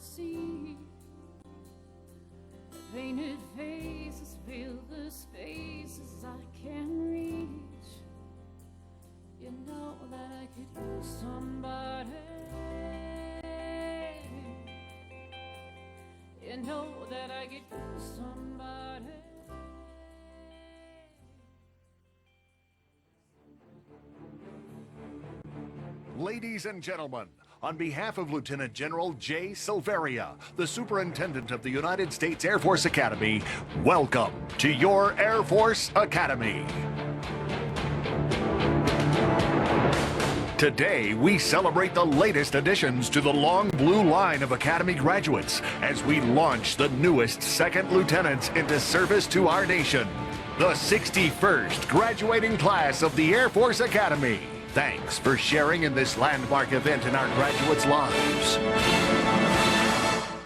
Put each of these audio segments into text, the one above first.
see. The painted faces fill the spaces I can't reach. You know that I could use somebody. You know that I could use somebody. Ladies and gentlemen, on behalf of Lieutenant General J. Silveria, the Superintendent of the United States Air Force Academy, welcome to your Air Force Academy. Today, we celebrate the latest additions to the long blue line of Academy graduates as we launch the newest second lieutenants into service to our nation, the 61st graduating class of the Air Force Academy. Thanks for sharing in this landmark event in our graduates' lives.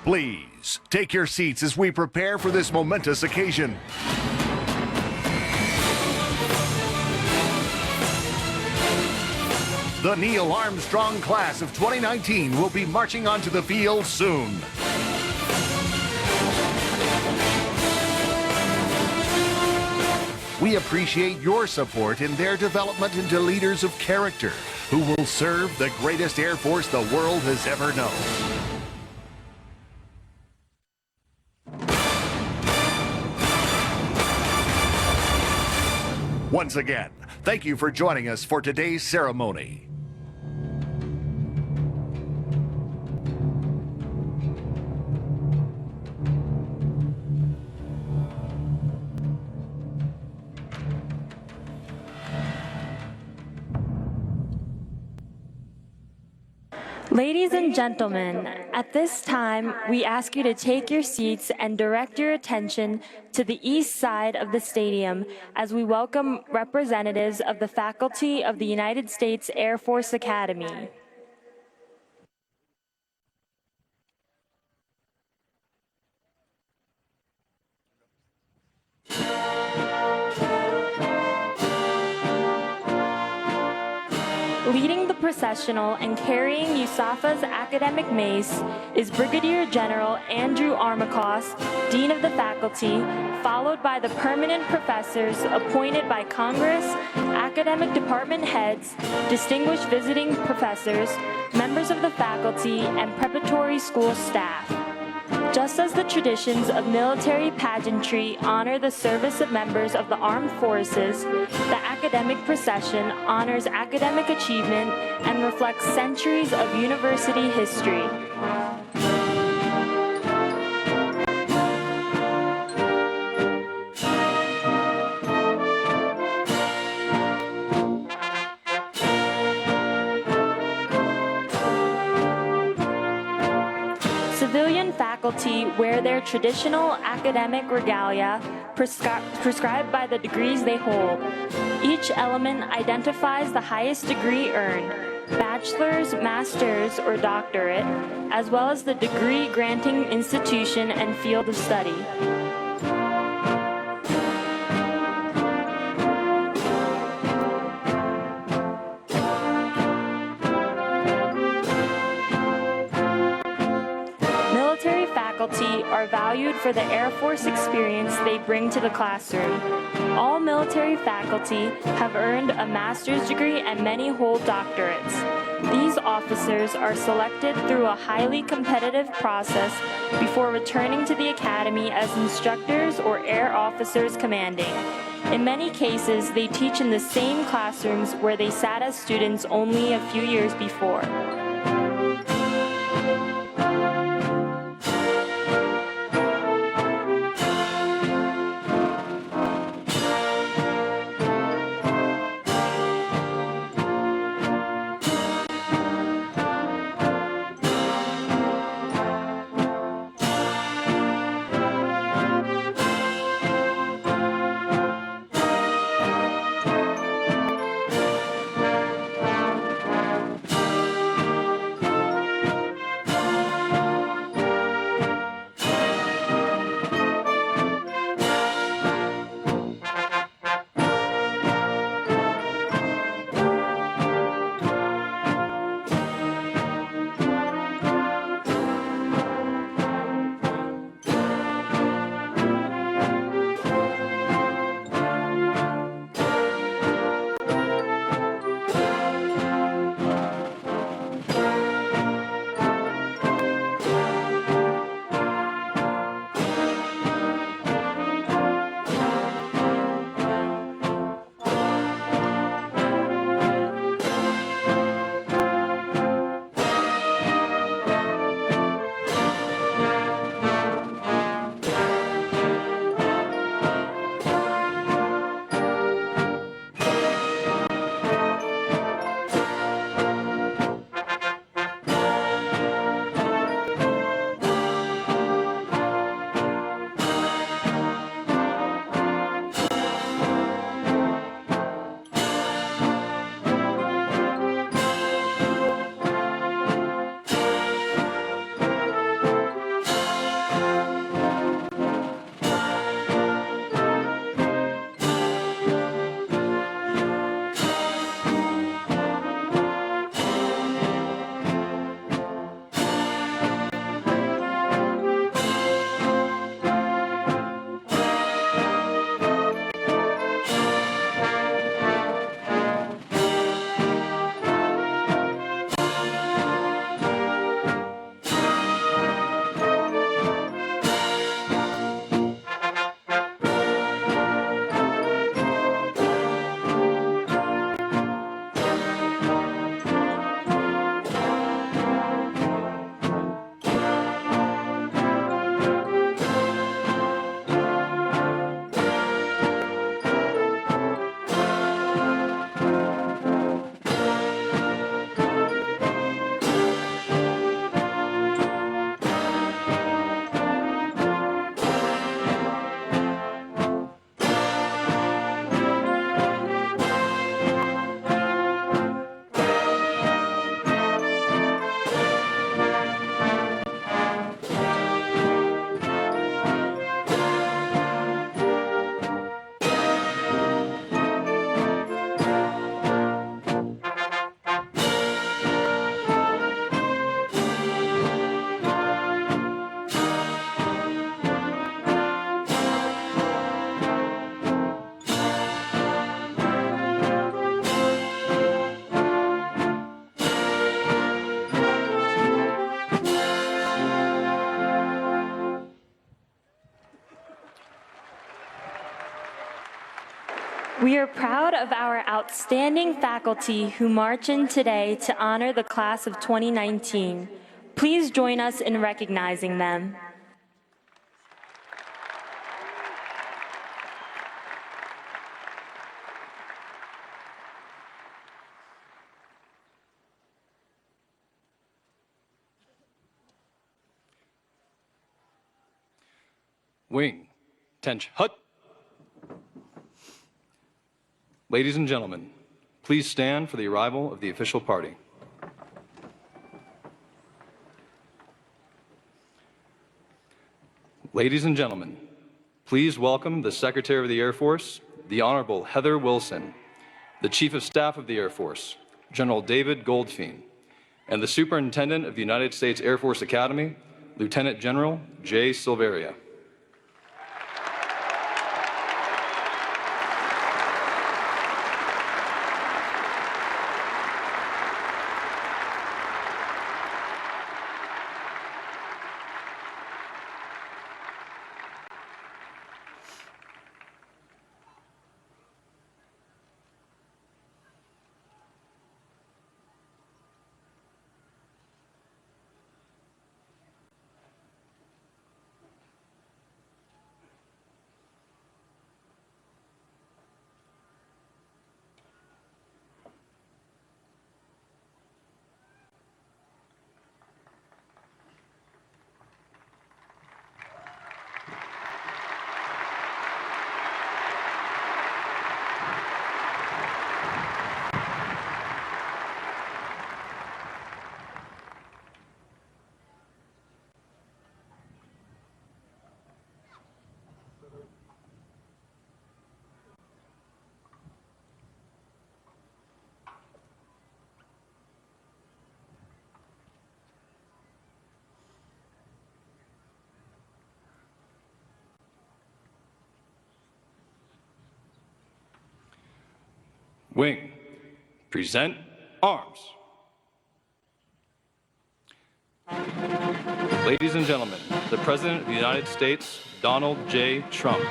Please take your seats as we prepare for this momentous occasion. The Neil Armstrong class of 2019 will be marching onto the field soon. We appreciate your support in their development into leaders of character who will serve the greatest Air Force the world has ever known. Once again, thank you for joining us for today's ceremony. Ladies and gentlemen, at this time, we ask you to take your seats and direct your attention to the east side of the stadium as we welcome representatives of the faculty of the United States Air Force Academy. Leading the processional and carrying USAF's academic mace is Brigadier General Andrew Armacost, Dean of the Faculty, followed by the permanent professors appointed by Congress, academic department heads, distinguished visiting professors, members of the faculty, and preparatory school staff. Just as the traditions of military pageantry honor the service of members of the armed forces, the academic procession honors academic achievement and reflects centuries of university history. Civilian faculty wear their traditional academic regalia prescribed by the degrees they hold. Each element identifies the highest degree earned, bachelor's, master's, or doctorate, as well as the degree-granting institution and field of study. Faculty are valued for the Air Force experience they bring to the classroom. All military faculty have earned a master's degree and many hold doctorates. These officers are selected through a highly competitive process before returning to the academy as instructors or air officers commanding. In many cases, they teach in the same classrooms where they sat as students only a few years before. We are proud of our outstanding faculty who march in today to honor the class of 2019. Please join us in recognizing them. Wing, Tench Hut. Ladies and gentlemen, please stand for the arrival of the official party. Ladies and gentlemen, please welcome the Secretary of the Air Force, the Honorable Heather Wilson, the Chief of Staff of the Air Force, General David Goldfein, and the Superintendent of the United States Air Force Academy, Lieutenant General Jay Silveria. Wing, present arms. Ladies and gentlemen, the President of the United States, Donald J. Trump.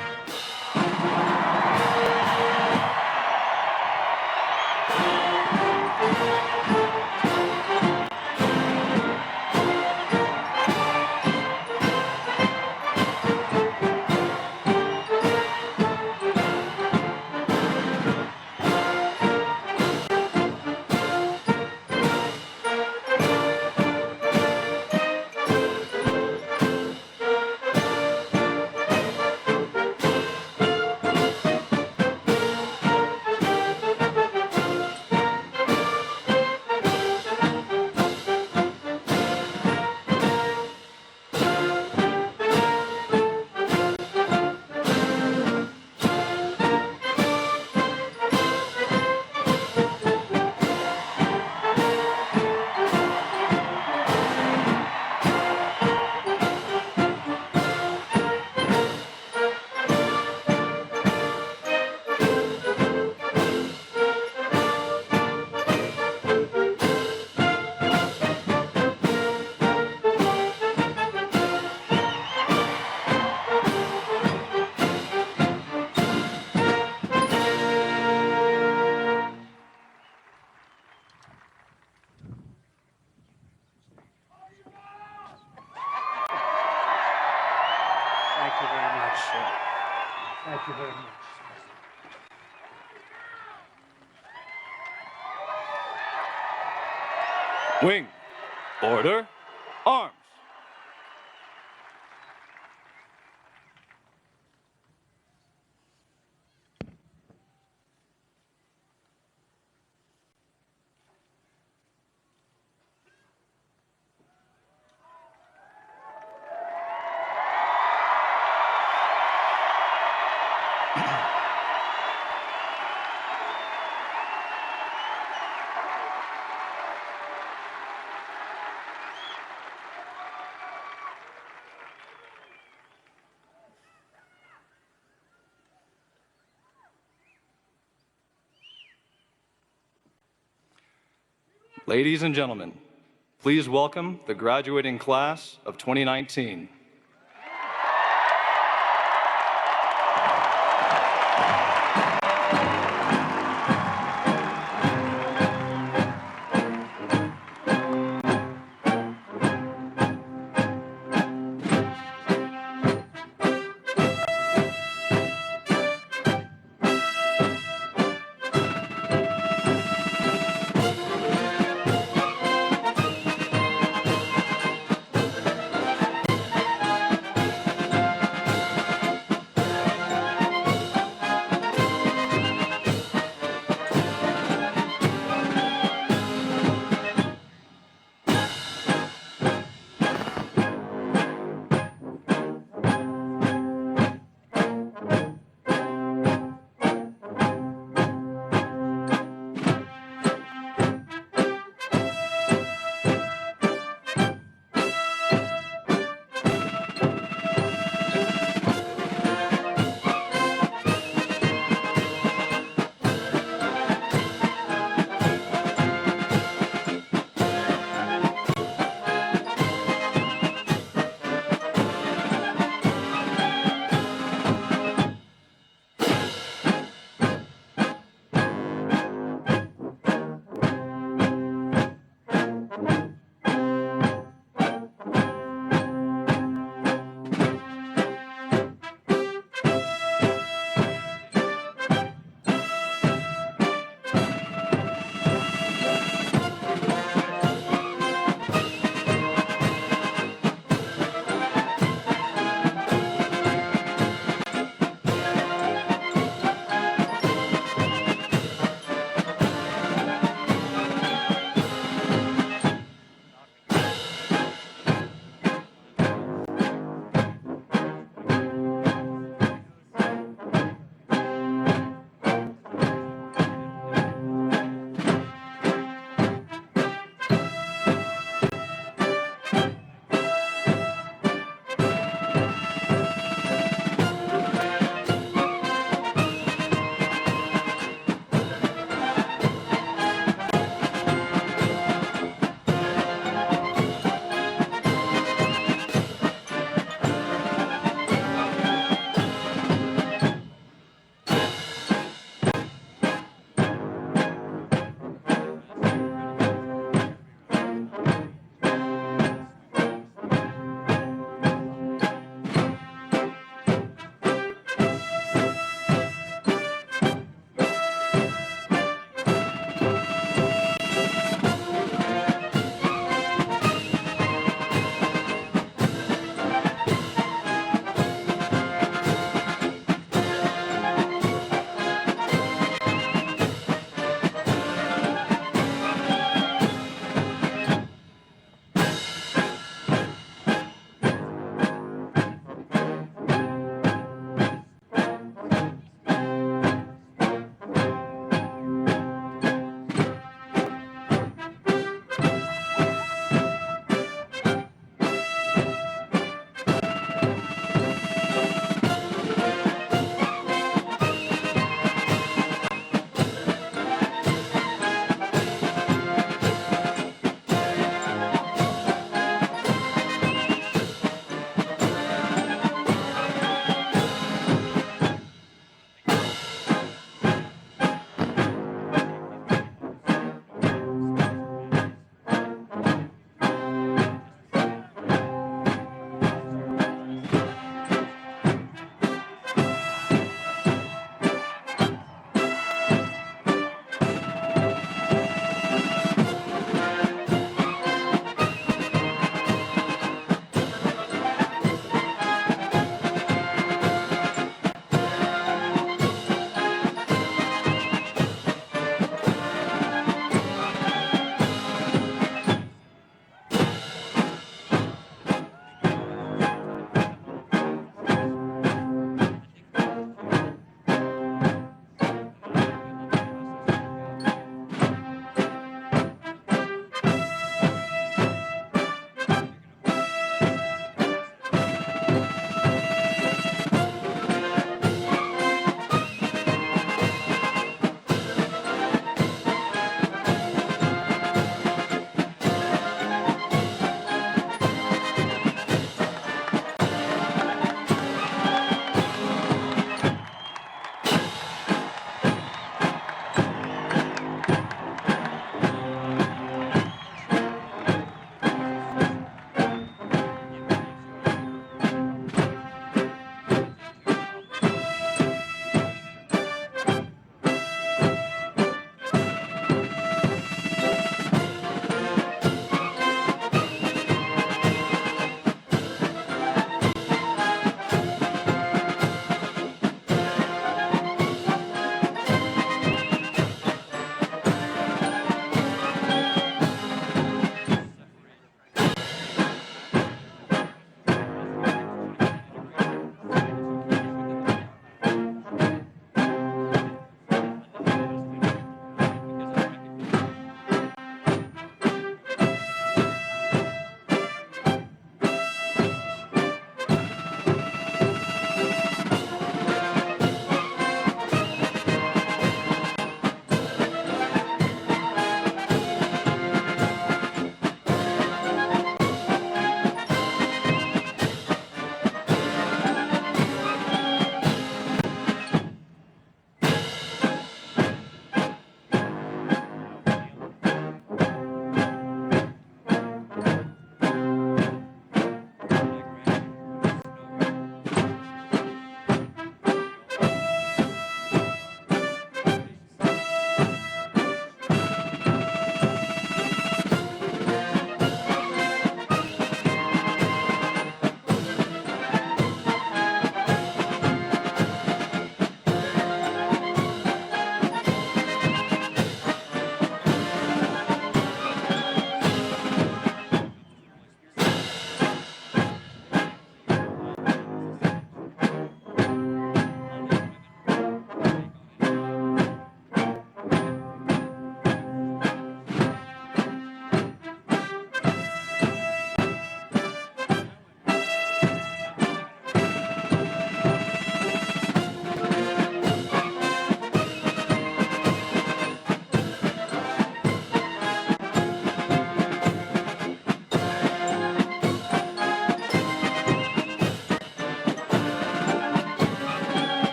Thank you very much. Thank you very much. Wing, order, arms. Ladies and gentlemen, please welcome the graduating class of 2019.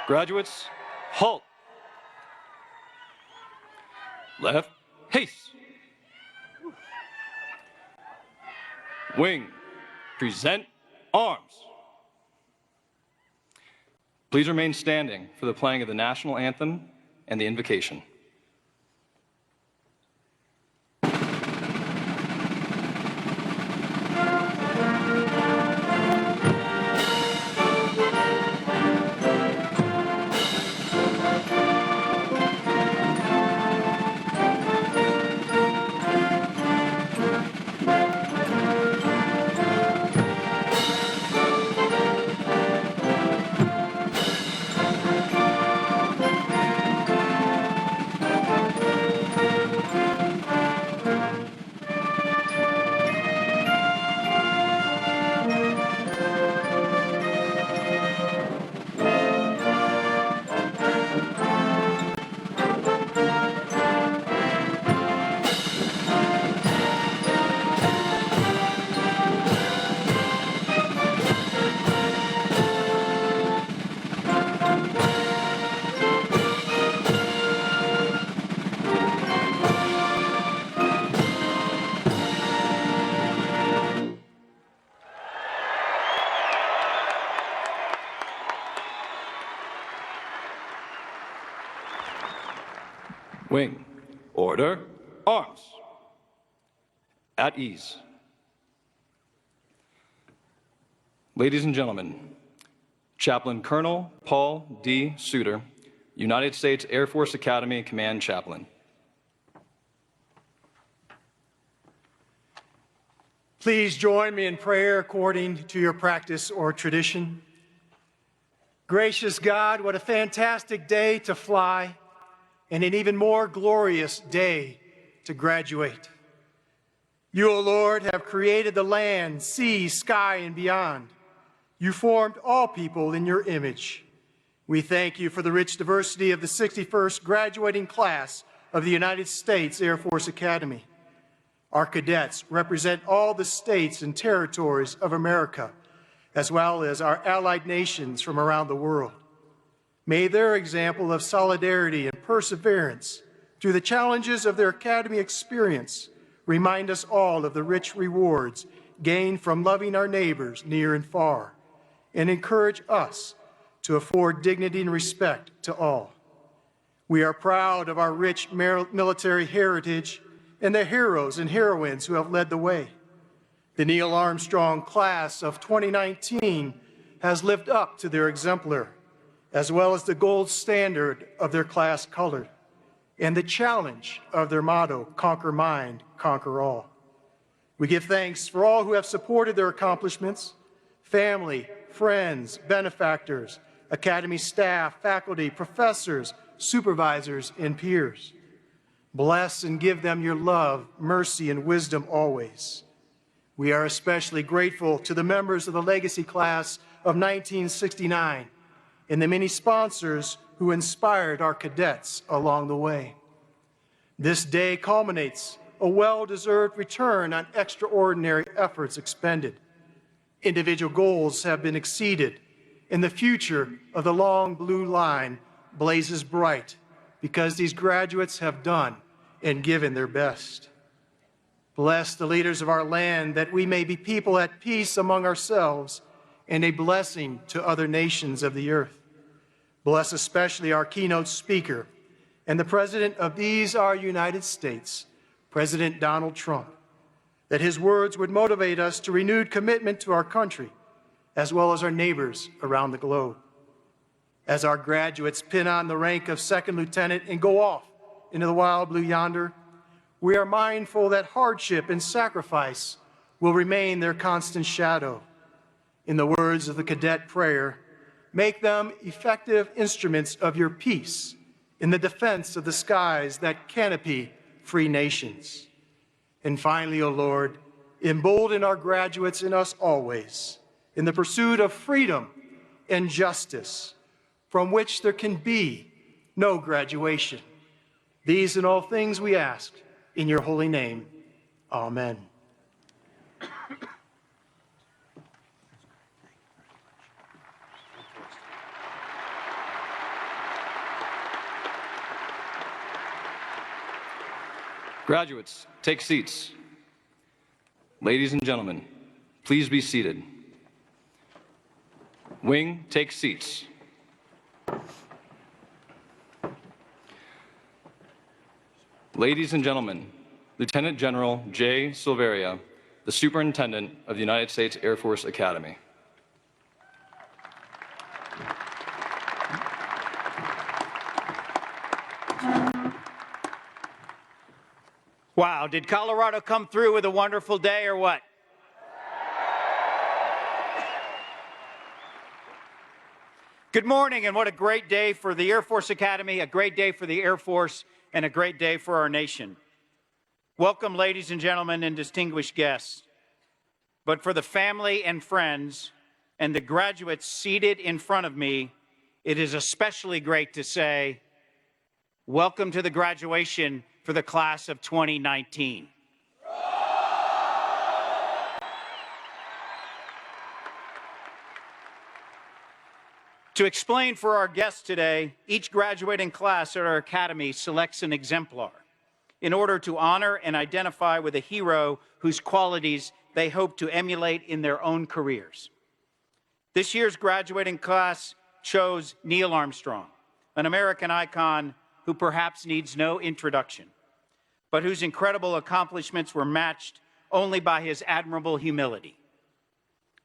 Graduates, halt. Left, haste. Wing, present arms. Please remain standing for the playing of the national anthem and the invocation. Wing, order, arms. At ease. Ladies and gentlemen, Chaplain Colonel Paul D. Suter, United States Air Force Academy Command Chaplain. Please join me in prayer according to your practice or tradition. Gracious God, what a fantastic day to fly, and an even more glorious day to graduate. You, O Lord, have created the land, sea, sky, and beyond. You formed all people in your image. We thank you for the rich diversity of the 61st graduating class of the United States Air Force Academy. Our cadets represent all the states and territories of America, as well as our allied nations from around the world. May their example of solidarity and perseverance through the challenges of their academy experience remind us all of the rich rewards gained from loving our neighbors near and far, and encourage us to afford dignity and respect to all. We are proud of our rich military heritage and the heroes and heroines who have led the way. The Neil Armstrong class of 2019 has lived up to their exemplar, as well as the gold standard of their class color, and the challenge of their motto, conquer mind, conquer all. We give thanks for all who have supported their accomplishments, family, friends, benefactors, academy staff, faculty, professors, supervisors, and peers. Bless and give them your love, mercy, and wisdom always. We are especially grateful to the members of the Legacy Class of 1969 and the many sponsors who inspired our cadets along the way. This day culminates a well-deserved return on extraordinary efforts expended. Individual goals have been exceeded, and the future of the long blue line blazes bright because these graduates have done and given their best. Bless the leaders of our land that we may be people at peace among ourselves and a blessing to other nations of the earth. Bless especially our keynote speaker and the President of these, our United States, President Donald Trump, that his words would motivate us to renewed commitment to our country, as well as our neighbors around the globe. As our graduates pin on the rank of second lieutenant and go off into the wild blue yonder, we are mindful that hardship and sacrifice will remain their constant shadow. In the words of the cadet prayer, make them effective instruments of your peace in the defense of the skies that canopy free nations. And finally, O Lord, embolden our graduates and us always in the pursuit of freedom and justice, from which there can be no graduation. These and all things we ask in your holy name. Amen. Graduates, take seats. Ladies and gentlemen, please be seated. Wing, take seats. Ladies and gentlemen, Lieutenant General J. Silveria, the Superintendent of the United States Air Force Academy. Wow, did Colorado come through with a wonderful day or what? Good morning, and what a great day for the Air Force Academy, a great day for the Air Force, and a great day for our nation. Welcome, ladies and gentlemen, and distinguished guests. But for the family and friends and the graduates seated in front of me, it is especially great to say, welcome to the graduation for the class of 2019. To explain for our guests today, each graduating class at our academy selects an exemplar in order to honor and identify with a hero whose qualities they hope to emulate in their own careers. This year's graduating class chose Neil Armstrong, an American icon who perhaps needs no introduction, but whose incredible accomplishments were matched only by his admirable humility.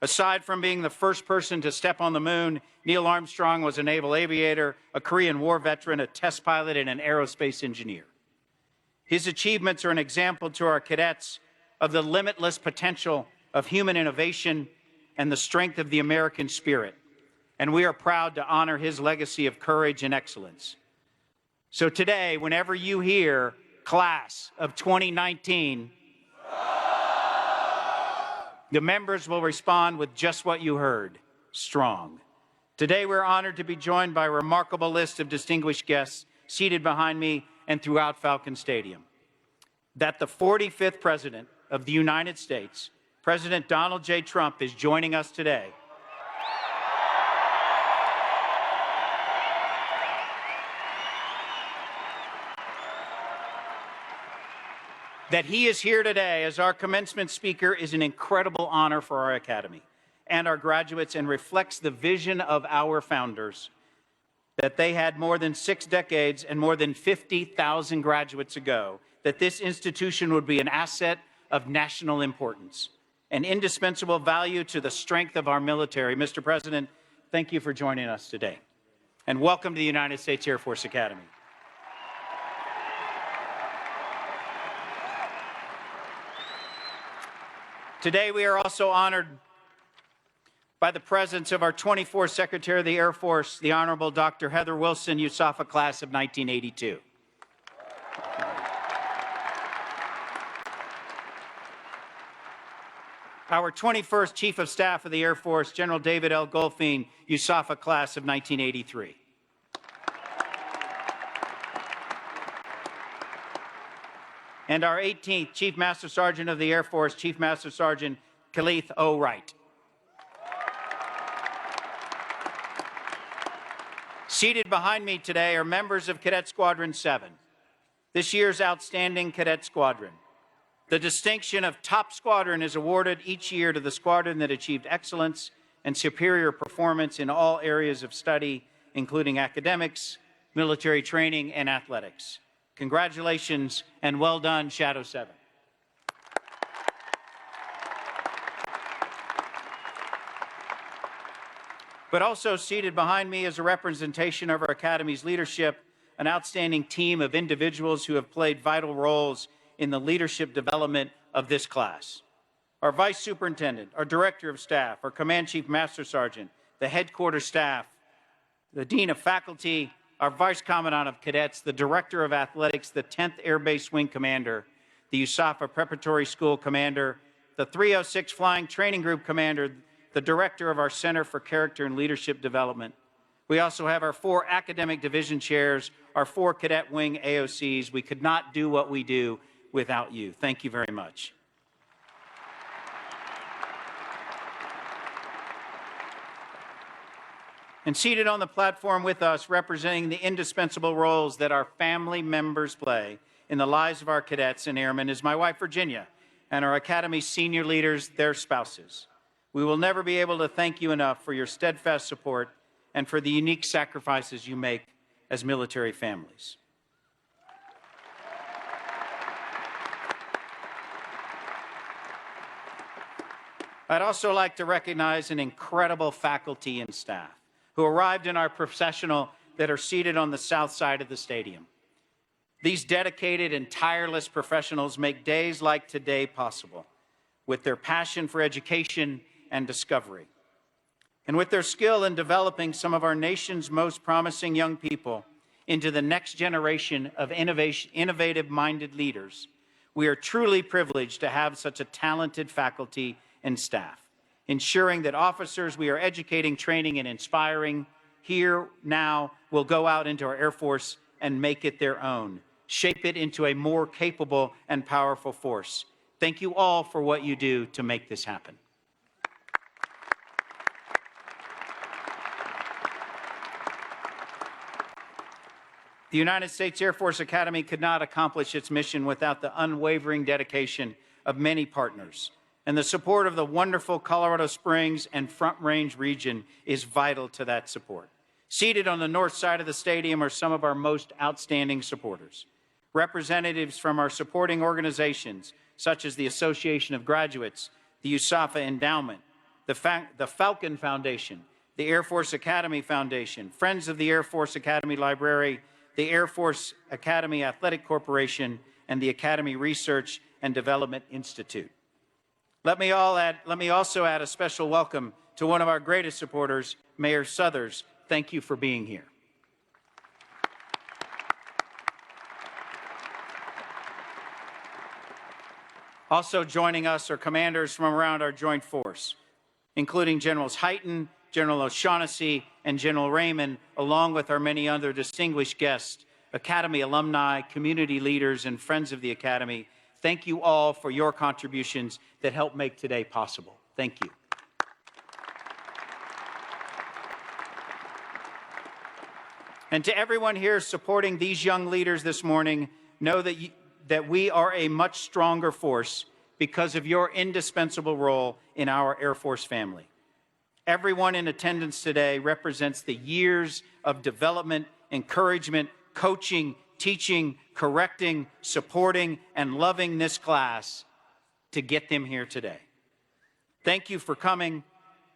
Aside from being the first person to step on the moon, Neil Armstrong was a naval aviator, a Korean War veteran, a test pilot, and an aerospace engineer. His achievements are an example to our cadets of the limitless potential of human innovation and the strength of the American spirit, and we are proud to honor his legacy of courage and excellence. So today, whenever you hear Class of 2019, the members will respond with just what you heard, strong. Today, we're honored to be joined by a remarkable list of distinguished guests seated behind me and throughout Falcon Stadium. That the 45th President of the United States, President Donald J. Trump, is joining us today. That he is here today as our commencement speaker is an incredible honor for our Academy and our graduates, and reflects the vision of our founders, that they had more than 6 decades and more than 50,000 graduates ago, that this institution would be an asset of national importance, an indispensable value to the strength of our military. Mr. President, thank you for joining us today, and welcome to the United States Air Force Academy. Today, we are also honored by the presence of our 24th Secretary of the Air Force, the Honorable Dr. Heather Wilson, USAF class of 1982. Our 21st Chief of Staff of the Air Force, General David Algol, USAF class of 1983. And our 18th Chief Master Sergeant of the Air Force, Chief Master Sergeant Khalith O. Wright. Seated behind me today are members of Cadet Squadron 7, this year's outstanding cadet squadron. The distinction of Top Squadron is awarded each year to the squadron that achieved excellence and superior performance in all areas of study, including academics, military training, and athletics. Congratulations and well done, Shadow 7. But also seated behind me is a representation of our Academy's leadership, an outstanding team of individuals who have played vital roles in the leadership development of this class. Our Vice Superintendent, our Director of Staff, our Command Chief Master Sergeant, the Headquarters Staff, the Dean of Faculty, our Vice Commandant of Cadets, the Director of Athletics, the 10th Air Base Wing Commander, the USAF Preparatory School Commander, the 306 Flying Training Group Commander, the Director of our Center for Character and Leadership Development. We also have our 4 academic division chairs, our 4 cadet wing AOCs. We could not do what we do without you. Thank you very much. And seated on the platform with us, representing the indispensable roles that our family members play, in the lives of our cadets and airmen is my wife, Virginia, and our Academy senior leaders, their spouses. We will never be able to thank you enough for your steadfast support and for the unique sacrifices you make as military families. I'd also like to recognize an incredible faculty and staff who arrived in our processional that are seated on the south side of the stadium. These dedicated and tireless professionals make days like today possible with their passion for education and discovery, and with their skill in developing some of our nation's most promising young people into the next generation of innovative-minded leaders. We are truly privileged to have such a talented faculty and staff, ensuring that officers we are educating, training, and inspiring here now will go out into our Air Force and make it their own, shape it into a more capable and powerful force. Thank you all for what you do to make this happen. The United States Air Force Academy could not accomplish its mission without the unwavering dedication of many partners, and the support of the wonderful Colorado Springs and Front Range region is vital to that support. Seated on the north side of the stadium are some of our most outstanding supporters. Representatives from our supporting organizations, such as the Association of Graduates, the USAF Endowment, the Falcon Foundation, the Air Force Academy Foundation, Friends of the Air Force Academy Library, the Air Force Academy Athletic Corporation, and the Academy Research and Development Institute. Let me also add a special welcome to one of our greatest supporters, Mayor Suthers. Thank you for being here. Also joining us are commanders from around our joint force, including Generals Hyten, General O'Shaughnessy, and General Raymond, along with our many other distinguished guests, Academy alumni, community leaders, and friends of the Academy. Thank you all for your contributions that help make today possible. Thank you. And to everyone here supporting these young leaders this morning, know that we are a much stronger force because of your indispensable role in our Air Force family. Everyone in attendance today represents the years of development, encouragement, coaching, teaching, correcting, supporting, and loving this class to get them here today. Thank you for coming.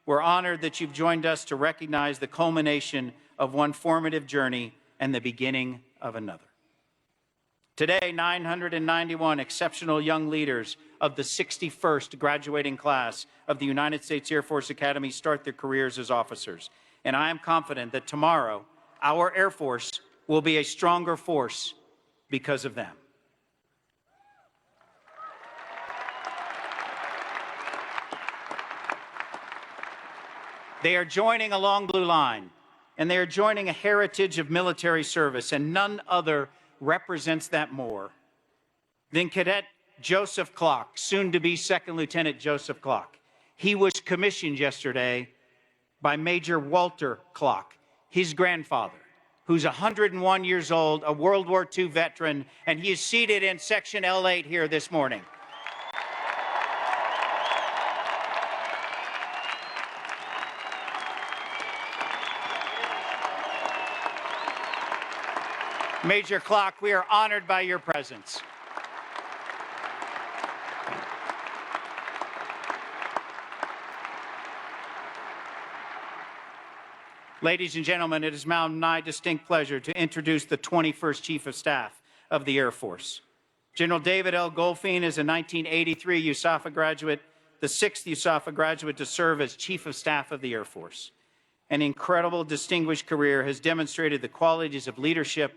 We're honored that you've joined us to recognize the culmination of one formative journey and the beginning of another. Today, 991 exceptional young leaders of the 61st graduating class of the United States Air Force Academy start their careers as officers. And I am confident that tomorrow, our Air Force will be a stronger force because of them. They are joining a long blue line, and they are joining a heritage of military service, and none other represents that more than Cadet Joseph Clark, soon to be Second Lieutenant Joseph Clark. He was commissioned yesterday by Major Walter Clark, his grandfather, who's 101 years old, a World War II veteran, and he is seated in Section L8 here this morning. Major Clark, we are honored by your presence. Ladies and gentlemen, it is now my distinct pleasure to introduce the 21st Chief of Staff of the Air Force. General David L. Goldfein is a 1983 USAF graduate, the 6th USAF graduate to serve as Chief of Staff of the Air Force. An incredible, distinguished career has demonstrated the qualities of leadership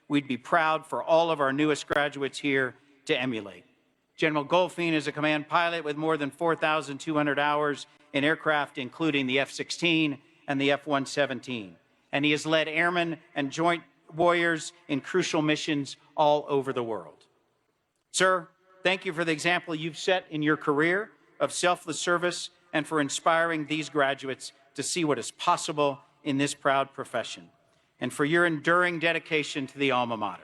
we'd be proud for all of our newest graduates here to emulate. General Goldfein is a command pilot with more than 4,200 hours in aircraft, including the F-16 and the F-117. And he has led airmen and joint warriors in crucial missions all over the world. Sir, thank you for the example you've set in your career of selfless service and for inspiring these graduates to see what is possible in this proud profession, and for your enduring dedication to the alma mater.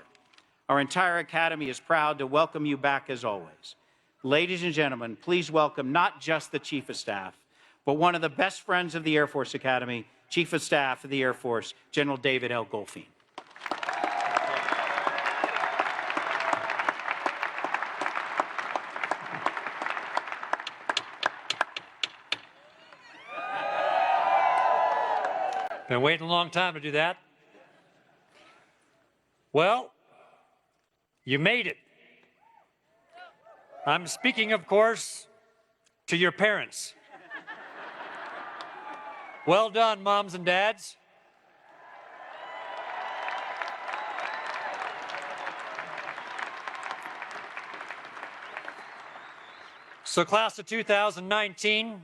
Our entire Academy is proud to welcome you back as always. Ladies and gentlemen, please welcome not just the Chief of Staff, but one of the best friends of the Air Force Academy, Chief of Staff of the Air Force, General David Algol. Been waiting a long time to do that. Well, you made it. I'm speaking, of course, to your parents. Well done, moms and dads. So, class of 2019,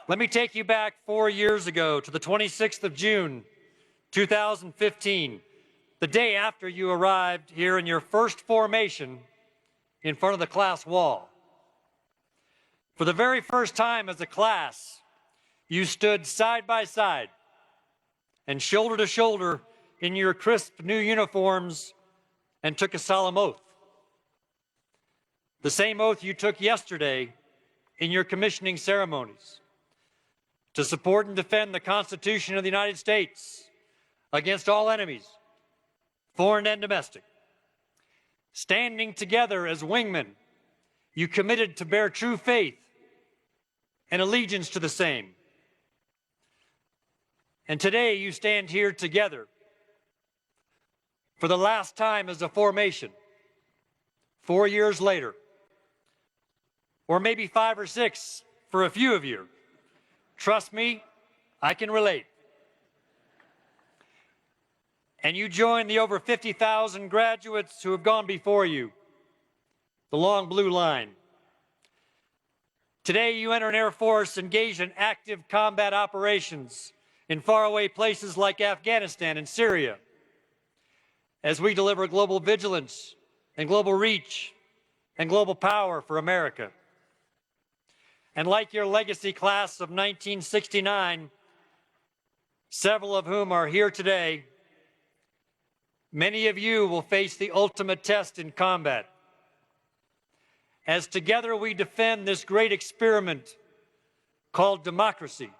let me take you back 4 years ago to the 26th of June, 2015, the day after you arrived here in your first formation in front of the class wall. For the very first time as a class, you stood side by side and shoulder to shoulder in your crisp new uniforms and took a solemn oath. The same oath you took yesterday in your commissioning ceremonies, to support and defend the Constitution of the United States against all enemies, foreign and domestic. Standing together as wingmen, you committed to bear true faith and allegiance to the same. And today you stand here together for the last time as a formation, 4 years later, or maybe 5 or 6 for a few of you. Trust me, I can relate. And you join the over 50,000 graduates who have gone before you, the long blue line. Today you enter an Air Force engaged in active combat operations in faraway places like Afghanistan and Syria, as we deliver global vigilance and global reach and global power for America. And like your legacy class of 1969, several of whom are here today, many of you will face the ultimate test in combat. As together we defend this great experiment called democracy.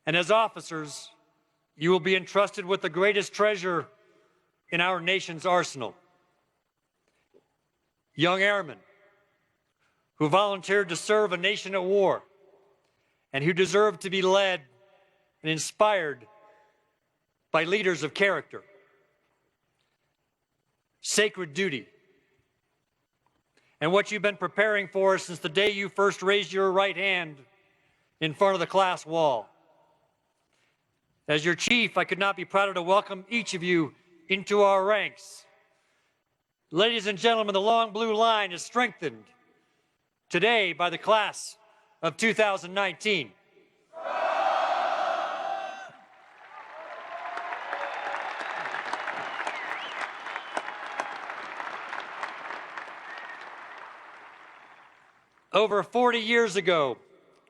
And as officers, you will be entrusted with the greatest treasure in our nation's arsenal. Young airmen who volunteered to serve a nation at war and who deserve to be led and inspired by leaders of character. Sacred duty. And what you've been preparing for since the day you first raised your right hand in front of the class wall. As your chief, I could not be prouder to welcome each of you into our ranks. Ladies and gentlemen, the long blue line is strengthened today by the class of 2019. Over 40 years ago,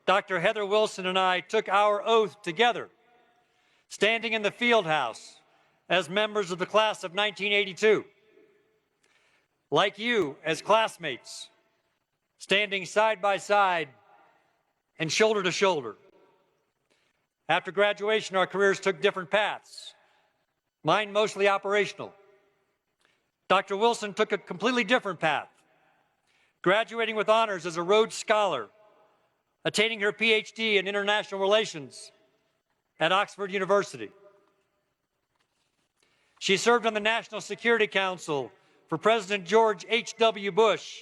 Dr. Heather Wilson and I took our oath together, standing in the field house as members of the class of 1982. Like you, as classmates, standing side by side and shoulder to shoulder. After graduation, our careers took different paths, mine mostly operational. Dr. Wilson took a completely different path, graduating with honors as a Rhodes Scholar, attaining her PhD in International Relations at Oxford University. She served on the National Security Council for President George H.W. Bush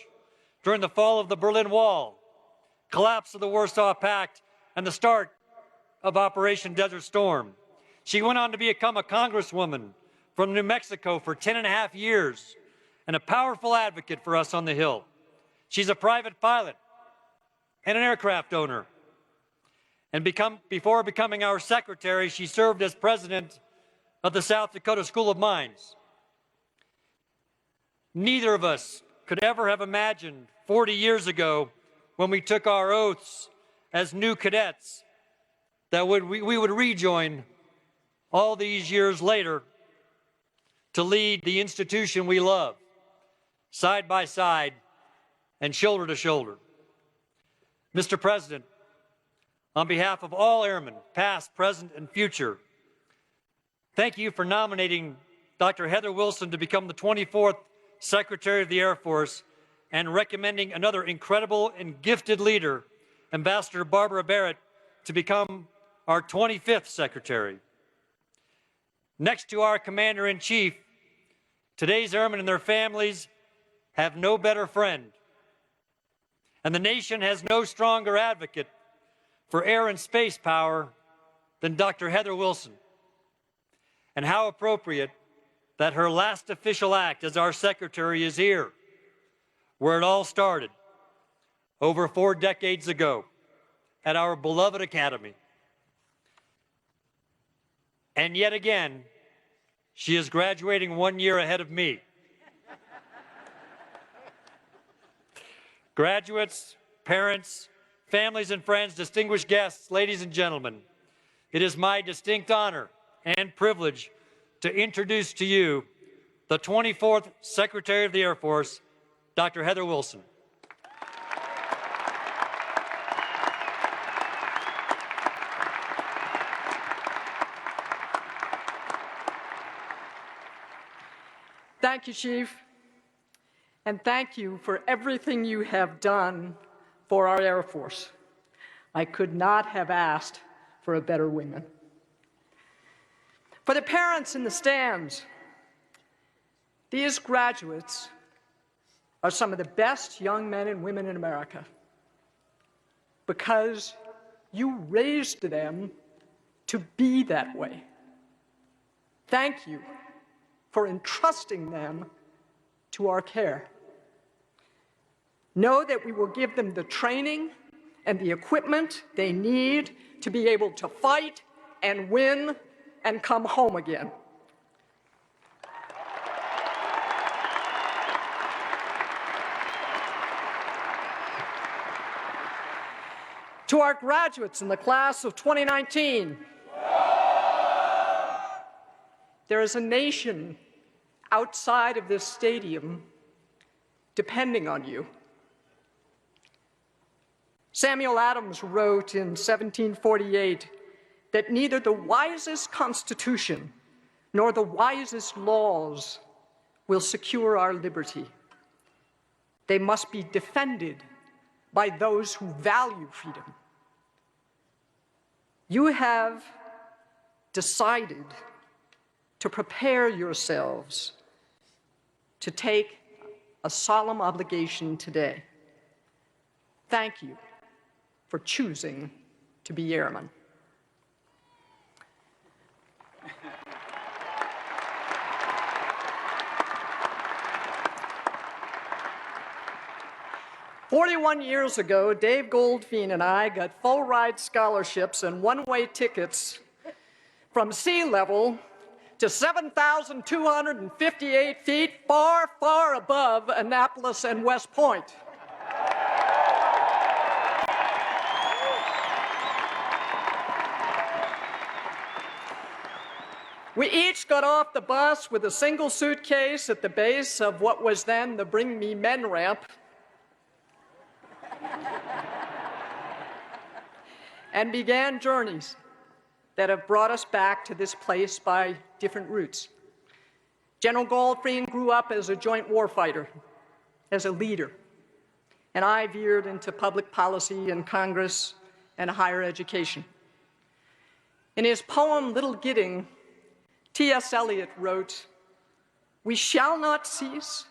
during the fall of the Berlin Wall, collapse of the Warsaw Pact, and the start of Operation Desert Storm. She went on to become a congresswoman from New Mexico for 10.5 years and a powerful advocate for us on the Hill. She's a private pilot and an aircraft owner. And before becoming our secretary, she served as president of the South Dakota School of Mines. Neither of us could ever have imagined 40 years ago, when we took our oaths as new cadets, that we would rejoin all these years later to lead the institution we love, side by side and shoulder to shoulder. Mr. President, on behalf of all airmen, past, present, and future, thank you for nominating Dr. Heather Wilson to become the 24th Secretary of the Air Force and recommending another incredible and gifted leader, Ambassador Barbara Barrett, to become our 25th Secretary. Next to our Commander-in-Chief, today's airmen and their families have no better friend, and the nation has no stronger advocate for air and space power than Dr. Heather Wilson. And how appropriate that her last official act as our Secretary is here, where it all started over 4 decades ago at our beloved Academy. And yet again, she is graduating 1 year ahead of me. Graduates, parents, families and friends, distinguished guests, ladies and gentlemen, it is my distinct honor and privilege to introduce to you the 24th Secretary of the Air Force, Dr. Heather Wilson. Thank you, Chief, and thank you for everything you have done for our Air Force. I could not have asked for a better woman. For the parents in the stands, these graduates are some of the best young men and women in America because you raised them to be that way. Thank you for entrusting them to our care. Know that we will give them the training and the equipment they need to be able to fight and win and come home again. To our graduates in the class of 2019, there is a nation outside of this stadium depending on you. Samuel Adams wrote in 1748 that neither the wisest constitution nor the wisest laws will secure our liberty. They must be defended by those who value freedom. You have decided to prepare yourselves to take a solemn obligation today. Thank you for choosing to be airmen. "41 years ago, Dave Goldfein and I got full-ride scholarships and one-way tickets from sea level to 7,258 feet, far, far above Annapolis and West Point. We each got off the bus with a single suitcase at the base of what was then the Bring Me Men ramp and began journeys that have brought us back to this place by different routes. General Goldfein grew up as a joint warfighter, as a leader, and I veered into public policy and Congress and higher education. In his poem, Little Gidding, T.S. Eliot wrote, "We shall not cease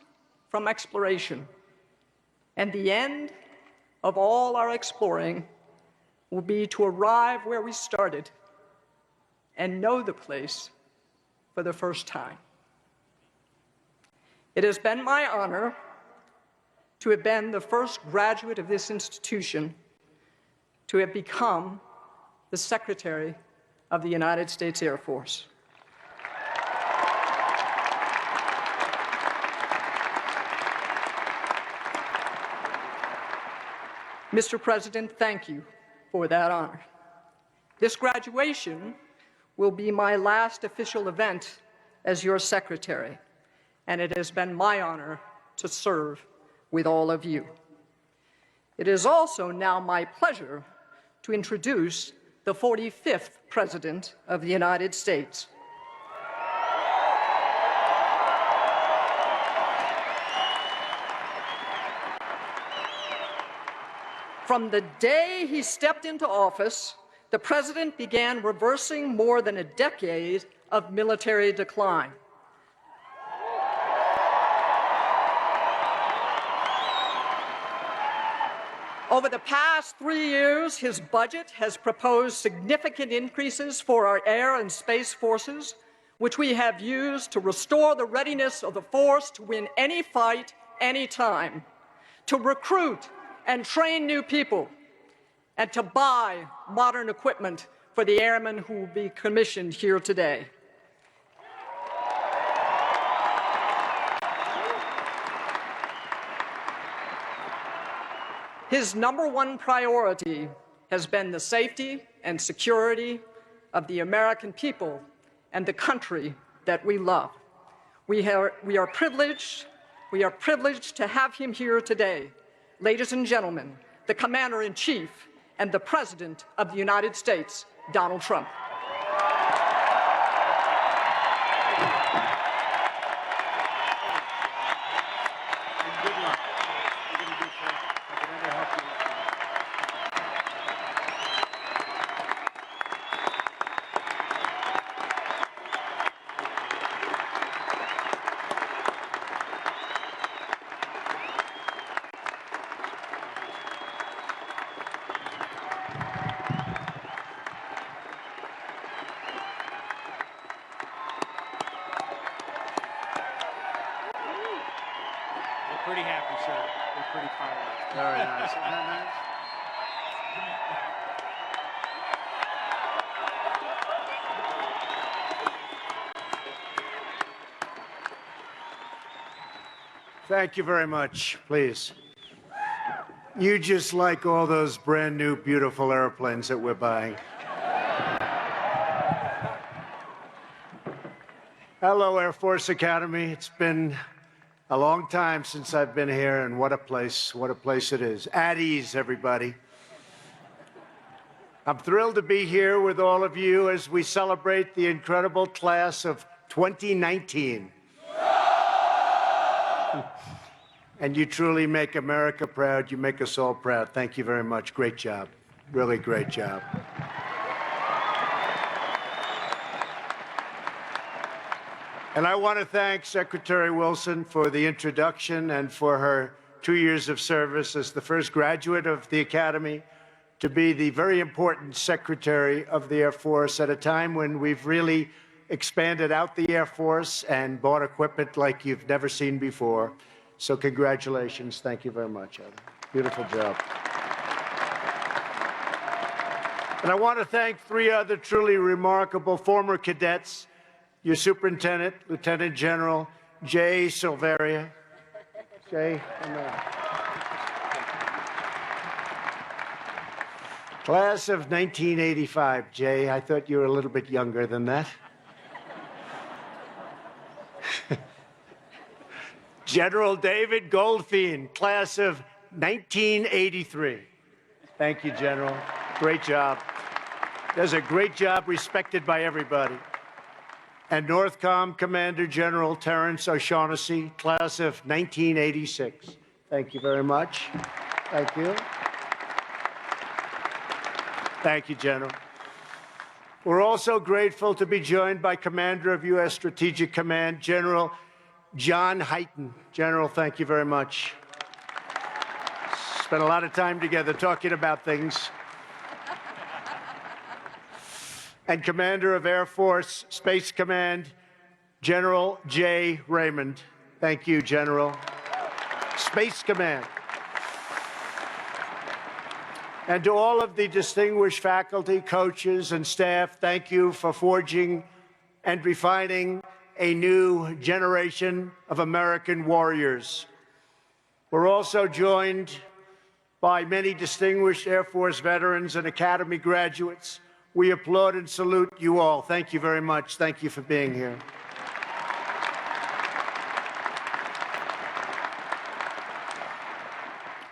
from exploration, and the end of all our exploring will be to arrive where we started and know the place for the first time." It has been my honor to have been the first graduate of this institution to have become the Secretary of the United States Air Force. Mr. President, thank you for that honor. This graduation will be my last official event as your secretary, and it has been my honor to serve with all of you. It is also now my pleasure to introduce the 45th President of the United States. From the day he stepped into office, the President began reversing more than a decade of military decline. Over the past 3 years, his budget has proposed significant increases for our air and space forces, which we have used to restore the readiness of the force to win any fight, anytime, to recruit and train new people, and to buy modern equipment for the airmen who will be commissioned here today. His #1 priority has been the safety and security of the American people and the country that we love. We are privileged to have him here today. Ladies and gentlemen, the Commander-in-Chief and the President of the United States, Donald Trump. Pretty happy, sir. We're pretty fired up. Very nice. Isn't that nice? Thank you very much. Please. You just like all those brand new, beautiful airplanes that we're buying. Hello, Air Force Academy. It's been a long time since I've been here, and what a place it is. At ease, everybody. I'm thrilled to be here with all of you as we celebrate the incredible class of 2019. And you truly make America proud. You make us all proud. Thank you very much. Great job. Really great job. And I want to thank Secretary Wilson for the introduction and for her 2 years of service as the first graduate of the Academy to be the very important Secretary of the Air Force at a time when we've really expanded out the Air Force and bought equipment like you've never seen before. So congratulations. Thank you very much, Adam. Beautiful job. And I want to thank 3 other truly remarkable former cadets, your Superintendent, Lieutenant General Jay Silveria. Jay, Class of 1985. Jay, I thought you were a little bit younger than that. General David Goldfein, class of 1983. Thank you, General. Great job. Does a great job, respected by everybody. And Northcom Commander General Terrence O'Shaughnessy, class of 1986. Thank you very much. Thank you. Thank you, General. We're also grateful to be joined by Commander of U.S. Strategic Command, General John Hyten. General, thank you very much. Spent a lot of time together talking about things. And Commander of Air Force Space Command, General J. Raymond. Thank you, General. Space Command. And to all of the distinguished faculty, coaches, and staff, thank you for forging and refining a new generation of American warriors. We're also joined by many distinguished Air Force veterans and Academy graduates. We applaud and salute you all. Thank you very much. Thank you for being here.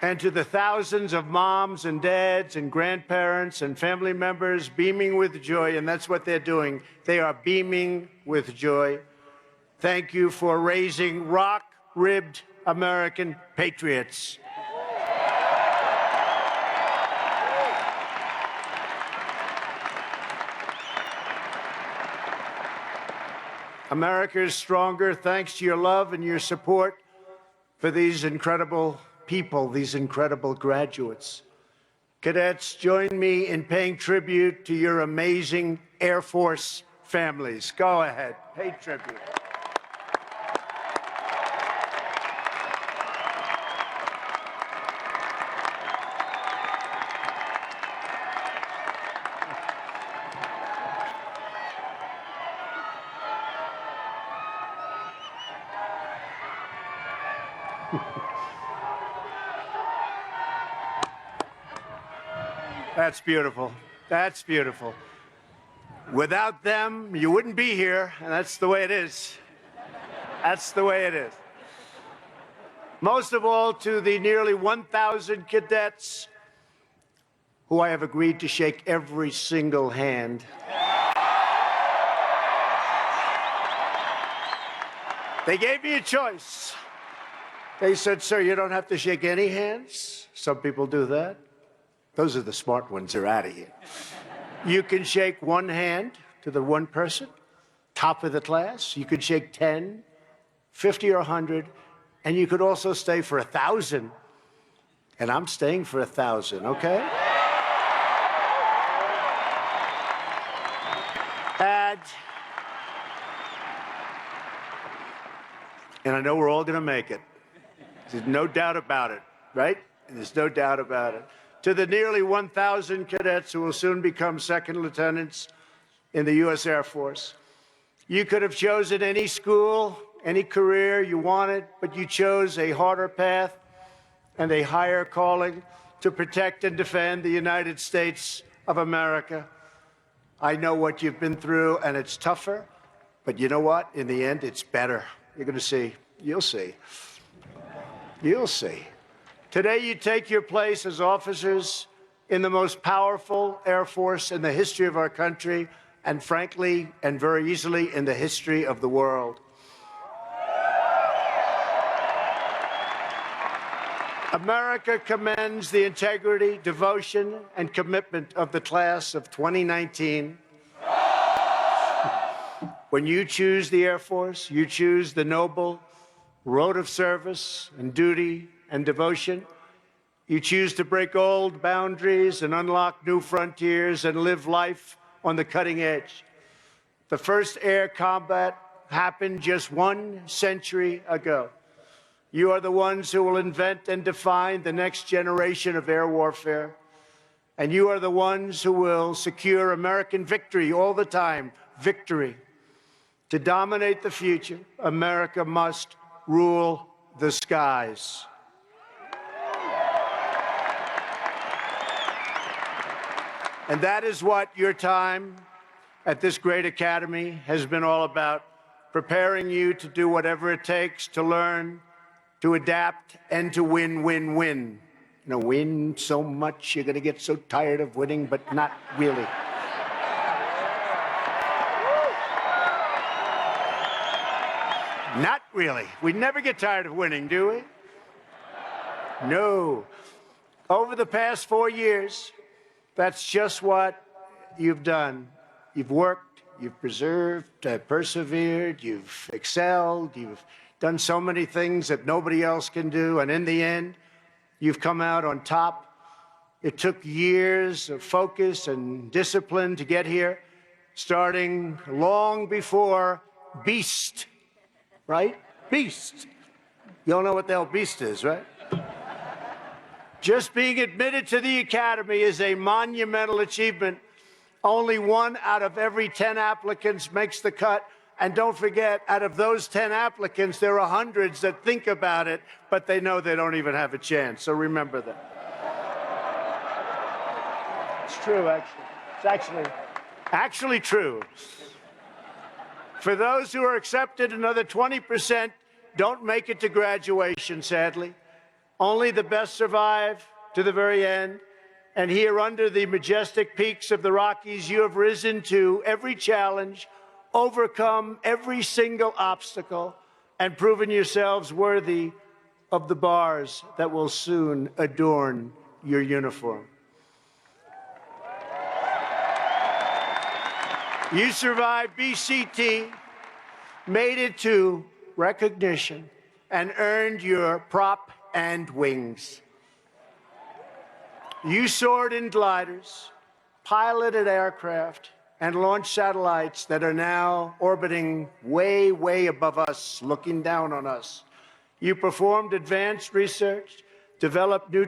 And to the thousands of moms and dads and grandparents and family members beaming with joy, and that's what they're doing. They are beaming with joy. Thank you for raising rock-ribbed American patriots. America is stronger thanks to your love and your support for these incredible people, these incredible graduates. Cadets, join me in paying tribute to your amazing Air Force families. Go ahead, pay tribute. That's beautiful. That's beautiful. Without them, you wouldn't be here, and that's the way it is. That's the way it is. Most of all, to the nearly 1,000 cadets who I have agreed to shake every single hand. They gave me a choice. They said, sir, you don't have to shake any hands. Some people do that. Those are the smart ones. They're out of here. You can shake one hand to the one person, top of the class. You could shake 10, 50, or 100. And you could also stay for 1,000. And I'm staying for 1,000, okay? And I know we're all going to make it. There's no doubt about it, right? There's no doubt about it. To the nearly 1,000 cadets who will soon become second lieutenants in the U.S. Air Force, you could have chosen any school, any career you wanted, but you chose a harder path and a higher calling to protect and defend the United States of America. I know what you've been through, and it's tougher, but you know what? In the end, it's better. You're going to see. You'll see. You'll see. Today, you take your place as officers in the most powerful Air Force in the history of our country, and frankly, and very easily, in the history of the world. America commends the integrity, devotion, and commitment of the class of 2019. When you choose the Air Force, you choose the noble road of service and duty and devotion. You choose to break old boundaries and unlock new frontiers and live life on the cutting edge. The first air combat happened just 1 century ago. You are the ones who will invent and define the next generation of air warfare. And you are the ones who will secure American victory all the time, victory. To dominate the future, America must rule the skies. And that is what your time at this great academy has been all about, preparing you to do whatever it takes to learn, to adapt, and to win, win, win. You know, win so much, you're going to get so tired of winning, but not really. Not really. We never get tired of winning, do we? No. Over the past 4 years, that's just what you've done. You've worked, you've preserved, persevered, you've excelled, you've done so many things that nobody else can do, and in the end, you've come out on top. It took years of focus and discipline to get here, starting long before BEAST. Right? Beast. You all know what the hell Beast is, right? Just being admitted to the academy is a monumental achievement. Only 1 out of every 10 applicants makes the cut. And don't forget, out of those 10 applicants, there are hundreds that think about it, but they know they don't even have a chance. So remember that. It's true, actually. It's actually true. For those who are accepted, another 20% don't make it to graduation, sadly. Only the best survive to the very end. And here under the majestic peaks of the Rockies, you have risen to every challenge, overcome every single obstacle, and proven yourselves worthy of the bars that will soon adorn your uniform. You survived BCT, made it to recognition, and earned your prop and wings. You soared in gliders, piloted aircraft, and launched satellites that are now orbiting way, way above us, looking down on us. You performed advanced research, developed new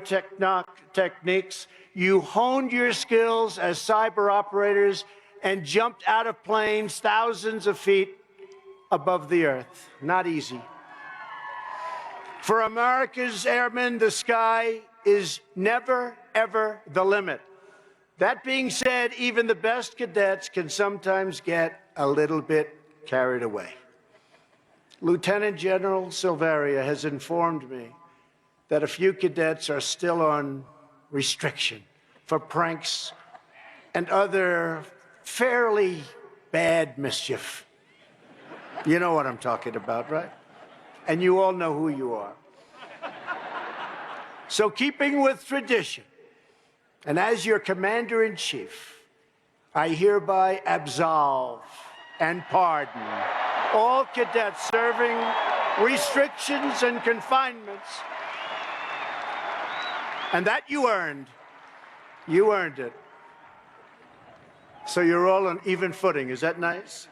techniques. You honed your skills as cyber operators and jumped out of planes thousands of feet above the earth. Not easy. For America's airmen, the sky is never, ever the limit. That being said, even the best cadets can sometimes get a little bit carried away. Lieutenant General Silveria has informed me that a few cadets are still on restriction for pranks and other fairly bad mischief. You know what I'm talking about, right? And you all know who you are. So keeping with tradition, and as your commander-in-chief, I hereby absolve and pardon all cadets serving restrictions and confinements. And that you earned. You earned it. So you're all on even footing. Is that nice?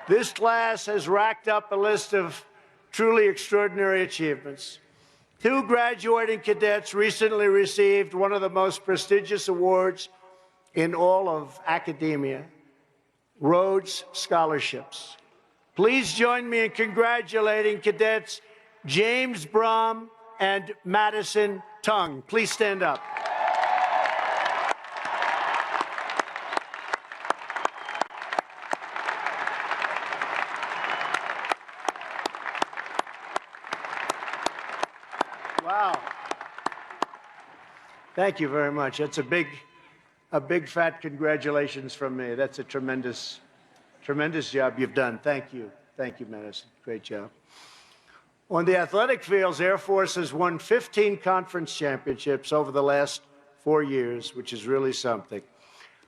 This class has racked up a list of truly extraordinary achievements. 2 graduating cadets recently received one of the most prestigious awards in all of academia, Rhodes Scholarships. Please join me in congratulating cadets James Brom and Madison Tung. Please stand up. Wow. Thank you very much. That's a big fat congratulations from me. That's a tremendous job you've done. Thank you. Thank you, Madison. Great job. On the athletic fields, Air Force has won 15 conference championships over the last 4 years, which is really something.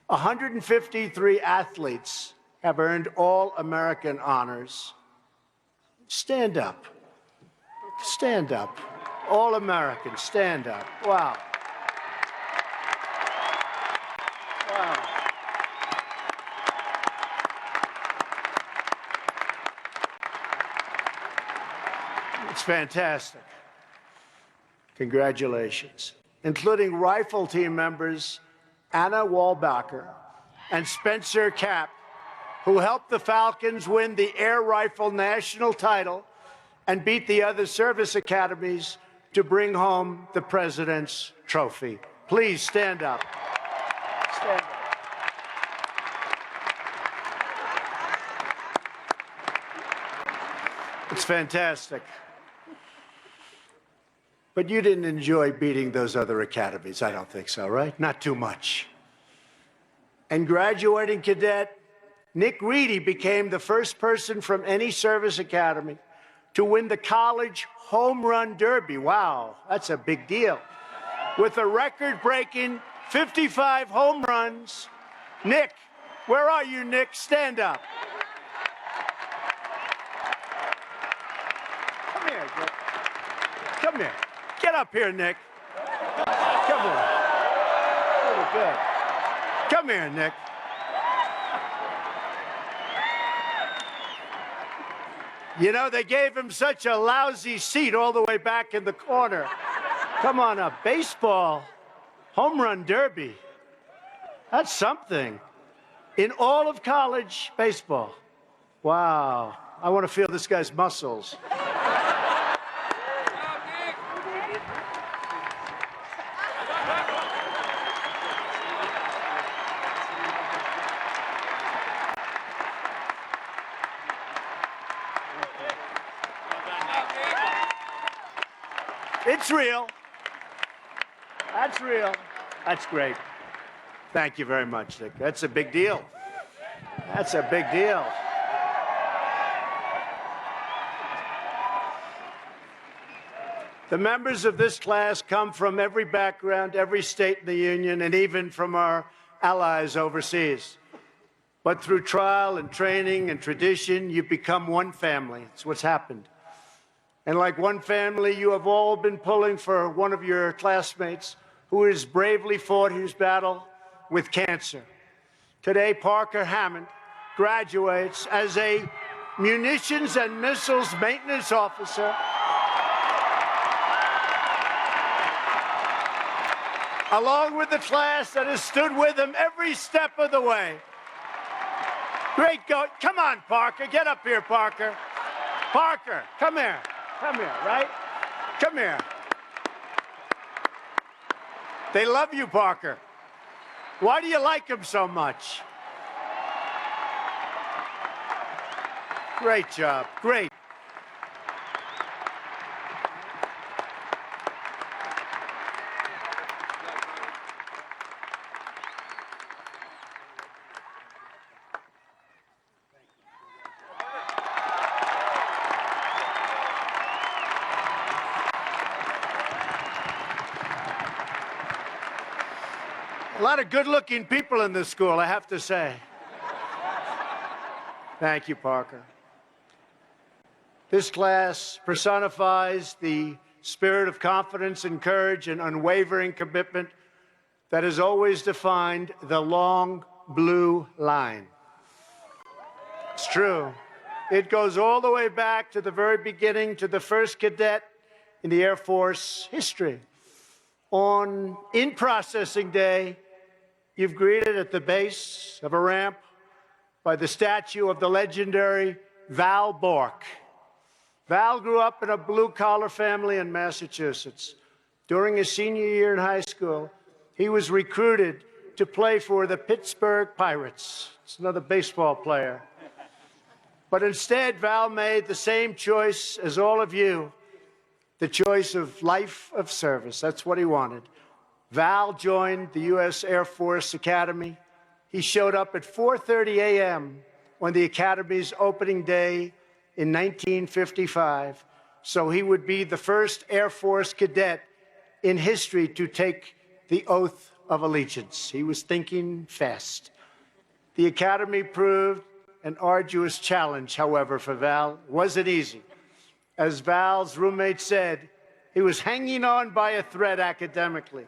153 athletes have earned All-American honors. Stand up. Stand up. All-American, stand up. Wow. Wow. It's fantastic. Congratulations. Including rifle team members Anna Walbacher and Spencer Kapp, who helped the Falcons win the air rifle national title and beat the other service academies to bring home the President's Trophy. Please stand up. Stand up. It's fantastic. But you didn't enjoy beating those other academies. I don't think so, right? Not too much. And graduating cadet Nick Reedy became the first person from any service academy to win the college home run derby. Wow, that's a big deal. With a record-breaking 55 home runs. Nick, where are you, Nick? Stand up. Come here, Nick. Come here. Get up here, Nick. Come on. Very good. Come here, Nick. You know, they gave him such a lousy seat all the way back in the corner. Come on up. Baseball, home run derby. That's something. In all of college baseball. Wow. I want to feel this guy's muscles. It's real. That's real. That's great. Thank you very much, Dick. That's a big deal. That's a big deal. The members of this class come from every background, every state in the Union, and even from our allies overseas. But through trial and training and tradition, you become one family. It's what's happened. And like one family, you have all been pulling for one of your classmates who has bravely fought his battle with cancer. Today, Parker Hammond graduates as a munitions and missiles maintenance officer along with the class that has stood with him every step of the way. Great go. Come on, Parker. Get up here, Parker. Parker, come here. Come here, right? Come here. They love you, Parker. Why do you like him so much? Great job. Great. A lot of good-looking people in this school, I have to say. Thank you, Parker. This class personifies the spirit of confidence and courage and unwavering commitment that has always defined the long blue line. It's true. It goes all the way back to the very beginning, to the first cadet in the Air Force history. On in-processing day, you've greeted at the base of a ramp by the statue of the legendary Val Bork. Val grew up in a blue-collar family in Massachusetts. During his senior year in high school, he was recruited to play for the Pittsburgh Pirates. It's another baseball player. But instead, Val made the same choice as all of you, the choice of life of service. That's what he wanted. Val joined the U.S. Air Force Academy. He showed up at 4:30 a.m. on the Academy's opening day in 1955, so he would be the first Air Force cadet in history to take the oath of allegiance. He was thinking fast. The Academy proved an arduous challenge, however, for Val. It wasn't easy. As Val's roommate said, he was hanging on by a thread academically.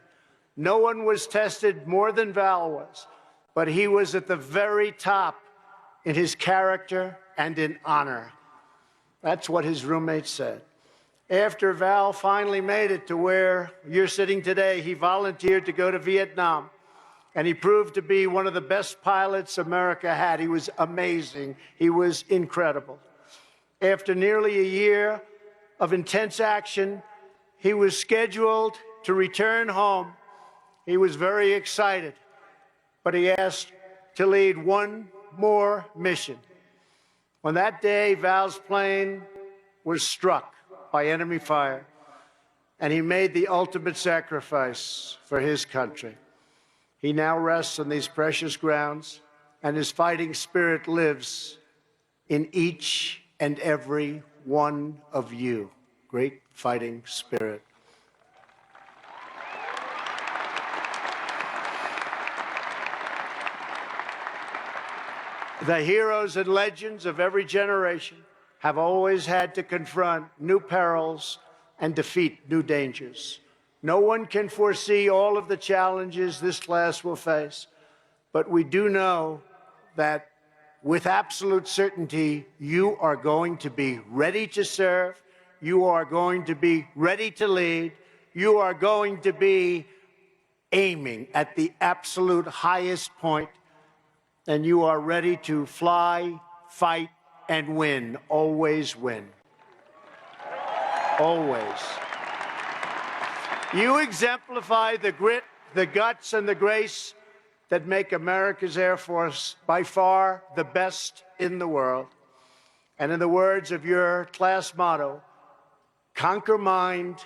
No one was tested more than Val was, but he was at the very top in his character and in honor. That's what his roommate said. After Val finally made it to where you're sitting today, he volunteered to go to Vietnam, and he proved to be one of the best pilots America had. He was amazing. He was incredible. After nearly a year of intense action, he was scheduled to return home. He was very excited, but he asked to lead one more mission. On that day, Val's plane was struck by enemy fire, and he made the ultimate sacrifice for his country. He now rests on these precious grounds, and his fighting spirit lives in each and every one of you. Great fighting spirit. The heroes and legends of every generation have always had to confront new perils and defeat new dangers. No one can foresee all of the challenges this class will face, but we do know that with absolute certainty, you are going to be ready to serve, you are going to be ready to lead, you are going to be aiming at the absolute highest point, and you are ready to fly, fight, and win. Always win. Always. You exemplify the grit, the guts, and the grace that make America's Air Force by far the best in the world. And in the words of your class motto, conquer mind,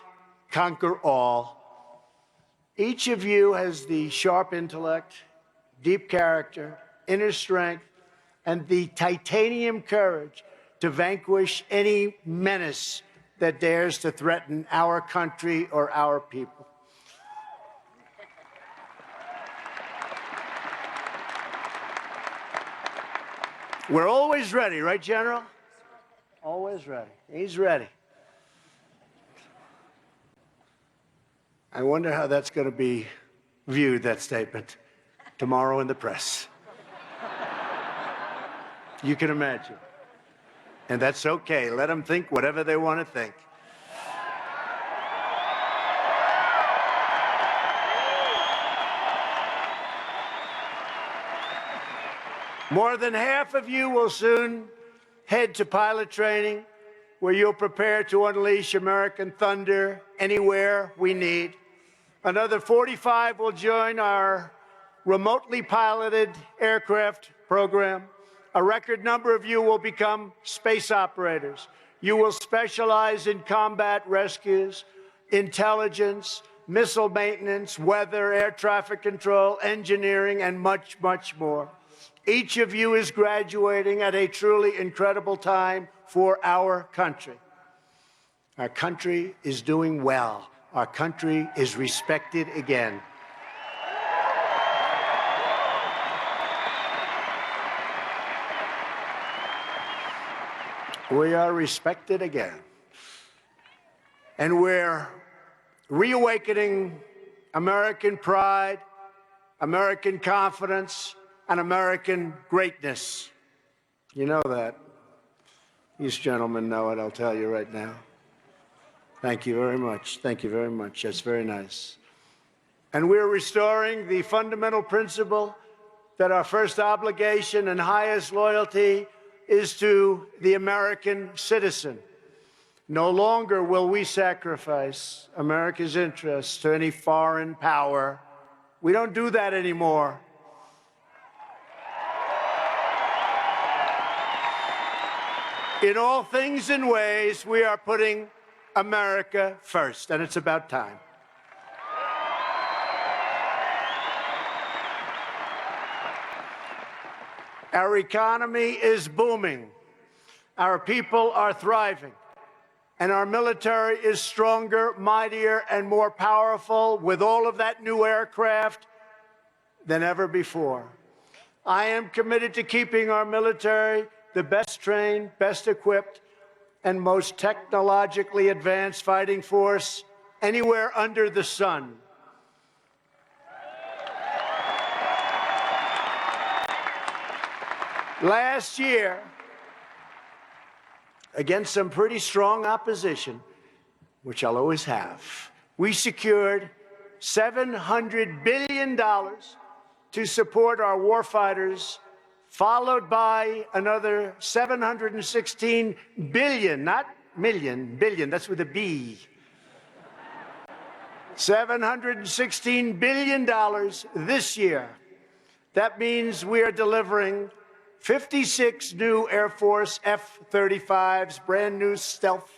conquer all. Each of you has the sharp intellect, deep character, inner strength, and the titanium courage to vanquish any menace that dares to threaten our country or our people. We're always ready, right, General? Always ready. He's ready. I wonder how that's going to be viewed, that statement, tomorrow in the press. You can imagine. And that's okay. Let them think whatever they want to think. More than half of you will soon head to pilot training, where you'll prepare to unleash American thunder anywhere we need. Another 45 will join our remotely piloted aircraft program. A record number of you will become space operators. You will specialize in combat rescues, intelligence, missile maintenance, weather, air traffic control, engineering, and much, much more. Each of you is graduating at a truly incredible time for our country. Our country is doing well. Our country is respected again. We are respected again. And we're reawakening American pride, American confidence, and American greatness. You know that. These gentlemen know it, I'll tell you right now. Thank you very much. Thank you very much. That's very nice. And we're restoring the fundamental principle that our first obligation and highest loyalty is to the American citizen. No longer will we sacrifice America's interests to any foreign power. We don't do that anymore. In all things and ways, we are putting America first, and it's about time. Our economy is booming. Our people are thriving. And our military is stronger, mightier, and more powerful with all of that new aircraft than ever before. I am committed to keeping our military the best trained, best equipped, and most technologically advanced fighting force anywhere under the sun. Last year, against some pretty strong opposition, which I'll always have, we secured $700 billion to support our warfighters, followed by another $716 billion, not million, billion, that's with a B. $716 billion this year. That means we are delivering 56 new Air Force F-35s, brand new stealth.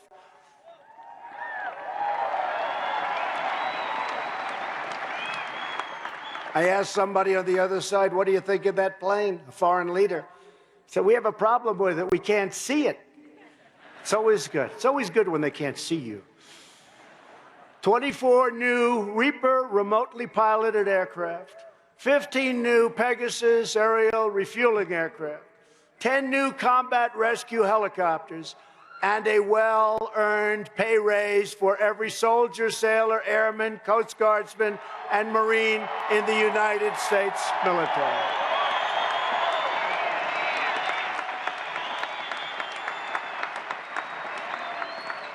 I asked somebody on the other side, what do you think of that plane? A foreign leader. He said, we have a problem with it. We can't see it. It's always good. It's always good when they can't see you. 24 new Reaper remotely piloted aircraft, 15 new Pegasus aerial refueling aircraft, 10 new combat rescue helicopters, and a well-earned pay raise for every soldier, sailor, airman, Coast Guardsman, and Marine in the United States military.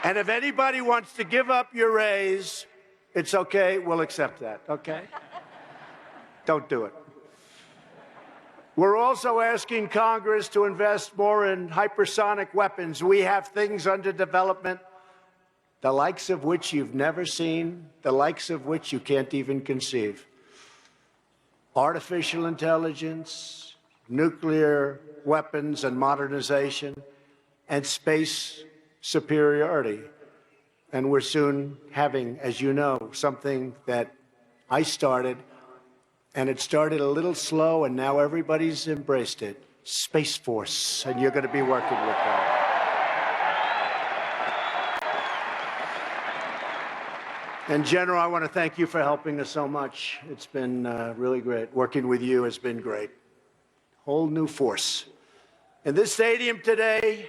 And if anybody wants to give up your raise, it's okay, we'll accept that, okay? Don't do it. We're also asking Congress to invest more in hypersonic weapons. We have things under development, the likes of which you've never seen, the likes of which you can't even conceive. Artificial intelligence, nuclear weapons and modernization, and space superiority. And we're soon having, as you know, something that I started, and it started a little slow, and now everybody's embraced it. Space Force, and you're going to be working with that. And General, I want to thank you for helping us so much. It's been really great. Working with you has been great. Whole new force. In this stadium today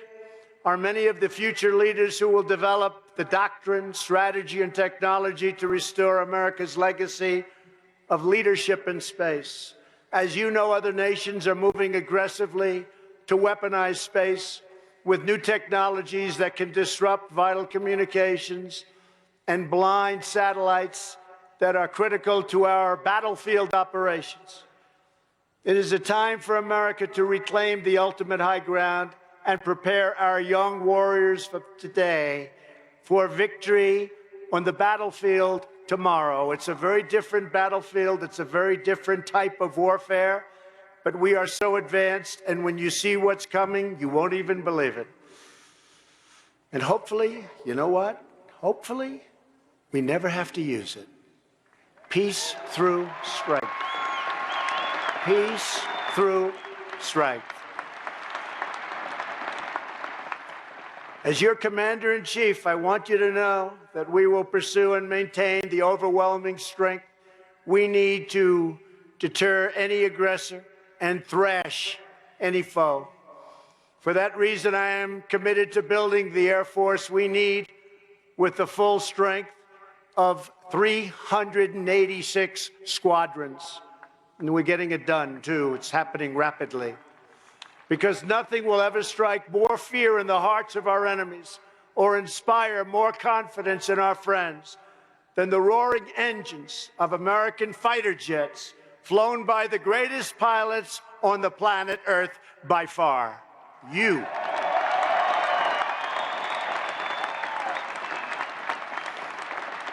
are many of the future leaders who will develop the doctrine, strategy, and technology to restore America's legacy of leadership in space. As you know, other nations are moving aggressively to weaponize space with new technologies that can disrupt vital communications and blind satellites that are critical to our battlefield operations. It is a time for America to reclaim the ultimate high ground and prepare our young warriors for today for victory on the battlefield tomorrow. It's a very different battlefield. It's a very different type of warfare, but we are so advanced, and when you see what's coming, you won't even believe it. And hopefully, you know what? Hopefully, we never have to use it. Peace through strength. Peace through strength. As your commander-in-chief, I want you to know that we will pursue and maintain the overwhelming strength we need to deter any aggressor and thrash any foe. For that reason, I am committed to building the Air Force we need with the full strength of 386 squadrons. And we're getting it done, too. It's happening rapidly. Because nothing will ever strike more fear in the hearts of our enemies or inspire more confidence in our friends than the roaring engines of American fighter jets flown by the greatest pilots on the planet Earth by far. You.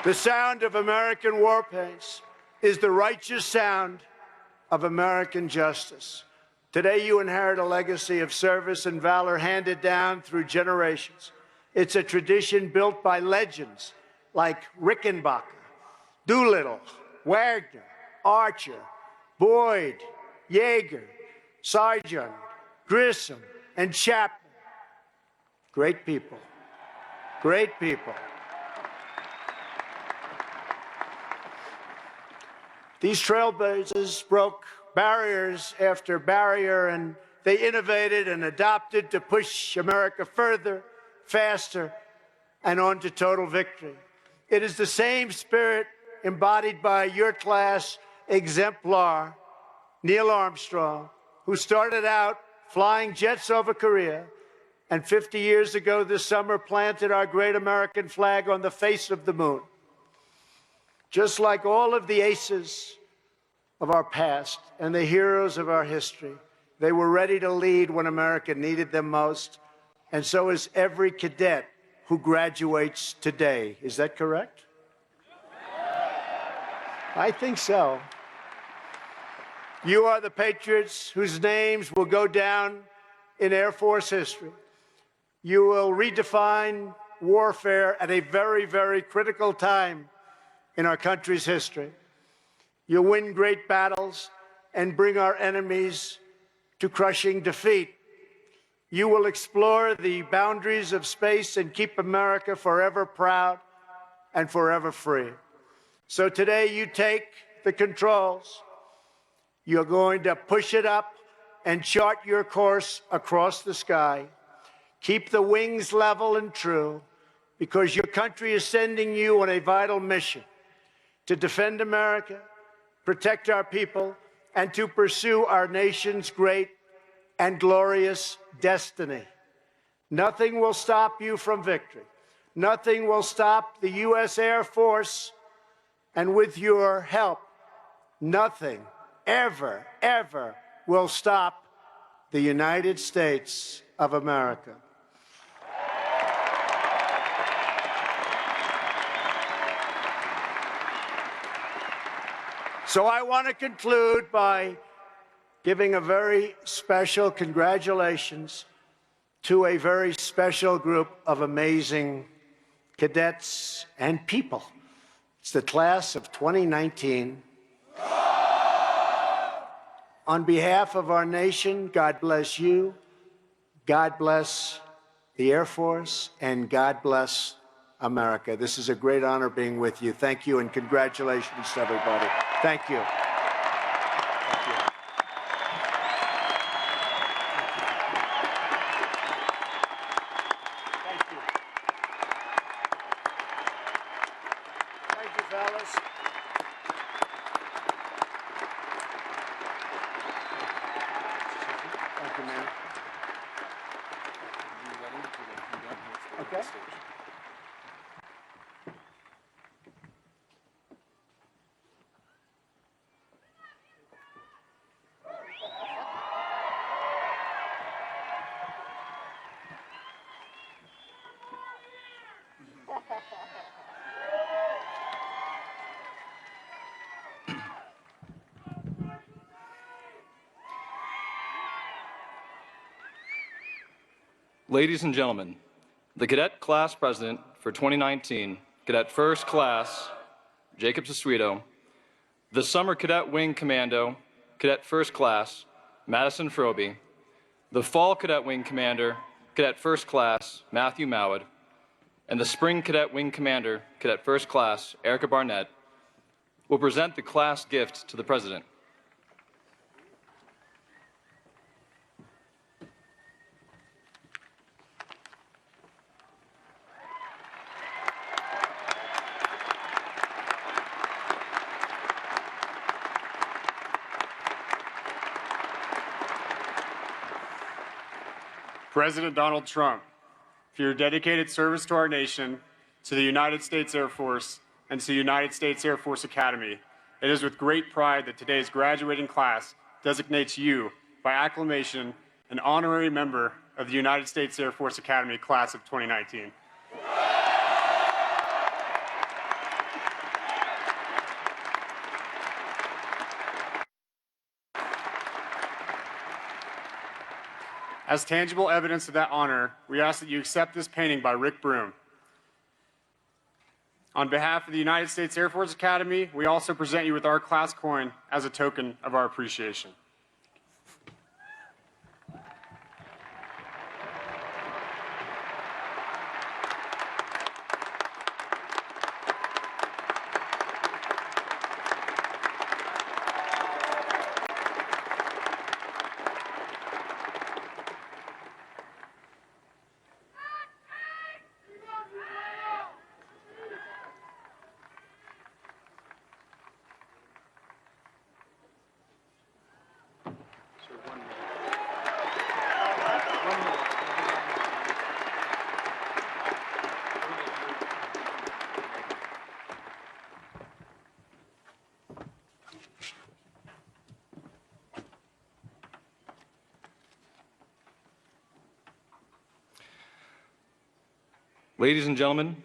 The sound of American warplanes is the righteous sound of American justice. Today, you inherit a legacy of service and valor handed down through generations. It's a tradition built by legends like Rickenbacker, Doolittle, Wagner, Archer, Boyd, Yeager, Sargent, Grissom, and Chapman. Great people. Great people. These trailblazers broke barriers after barrier, and they innovated and adapted to push America further, faster, and on to total victory. It is the same spirit embodied by your class exemplar, Neil Armstrong, who started out flying jets over Korea, and 50 years ago this summer planted our great American flag on the face of the moon. Just like all of the aces of our past and the heroes of our history, they were ready to lead when America needed them most, and so is every cadet who graduates today. Is that correct? I think so. You are the patriots whose names will go down in Air Force history. You will redefine warfare at a very, very critical time in our country's history. You'll win great battles and bring our enemies to crushing defeat. You will explore the boundaries of space and keep America forever proud and forever free. So today you take the controls. You're going to push it up and chart your course across the sky. Keep the wings level and true, because your country is sending you on a vital mission to defend America, protect our people, and to pursue our nation's great and glorious destiny. Nothing will stop you from victory. Nothing will stop the U.S. Air Force, and with your help, nothing ever, ever will stop the United States of America. So I want to conclude by giving a very special congratulations to a very special group of amazing cadets, and people. It's the class of 2019. On behalf of our nation, God bless you, God bless the Air Force, and God bless America. This is a great honor being with you. Thank you, and congratulations to everybody. Thank you. Thank you. Thank you. Thank you, fellas. Thank you, man. Okay. Ladies and gentlemen, the Cadet Class President for 2019, Cadet First Class Jacob Sesuito, the Summer Cadet Wing Commando, Cadet First Class Madison Froby, the Fall Cadet Wing Commander, Cadet First Class Matthew Mowat, and the Spring Cadet Wing Commander, Cadet First Class Erica Barnett, will present the class gift to the President. President Donald Trump, for your dedicated service to our nation, to the United States Air Force, and to the United States Air Force Academy, it is with great pride that today's graduating class designates you, by acclamation, an honorary member of the United States Air Force Academy Class of 2019. As tangible evidence of that honor, we ask that you accept this painting by Rick Broom. On behalf of the United States Air Force Academy, we also present you with our class coin as a token of our appreciation. Ladies and gentlemen,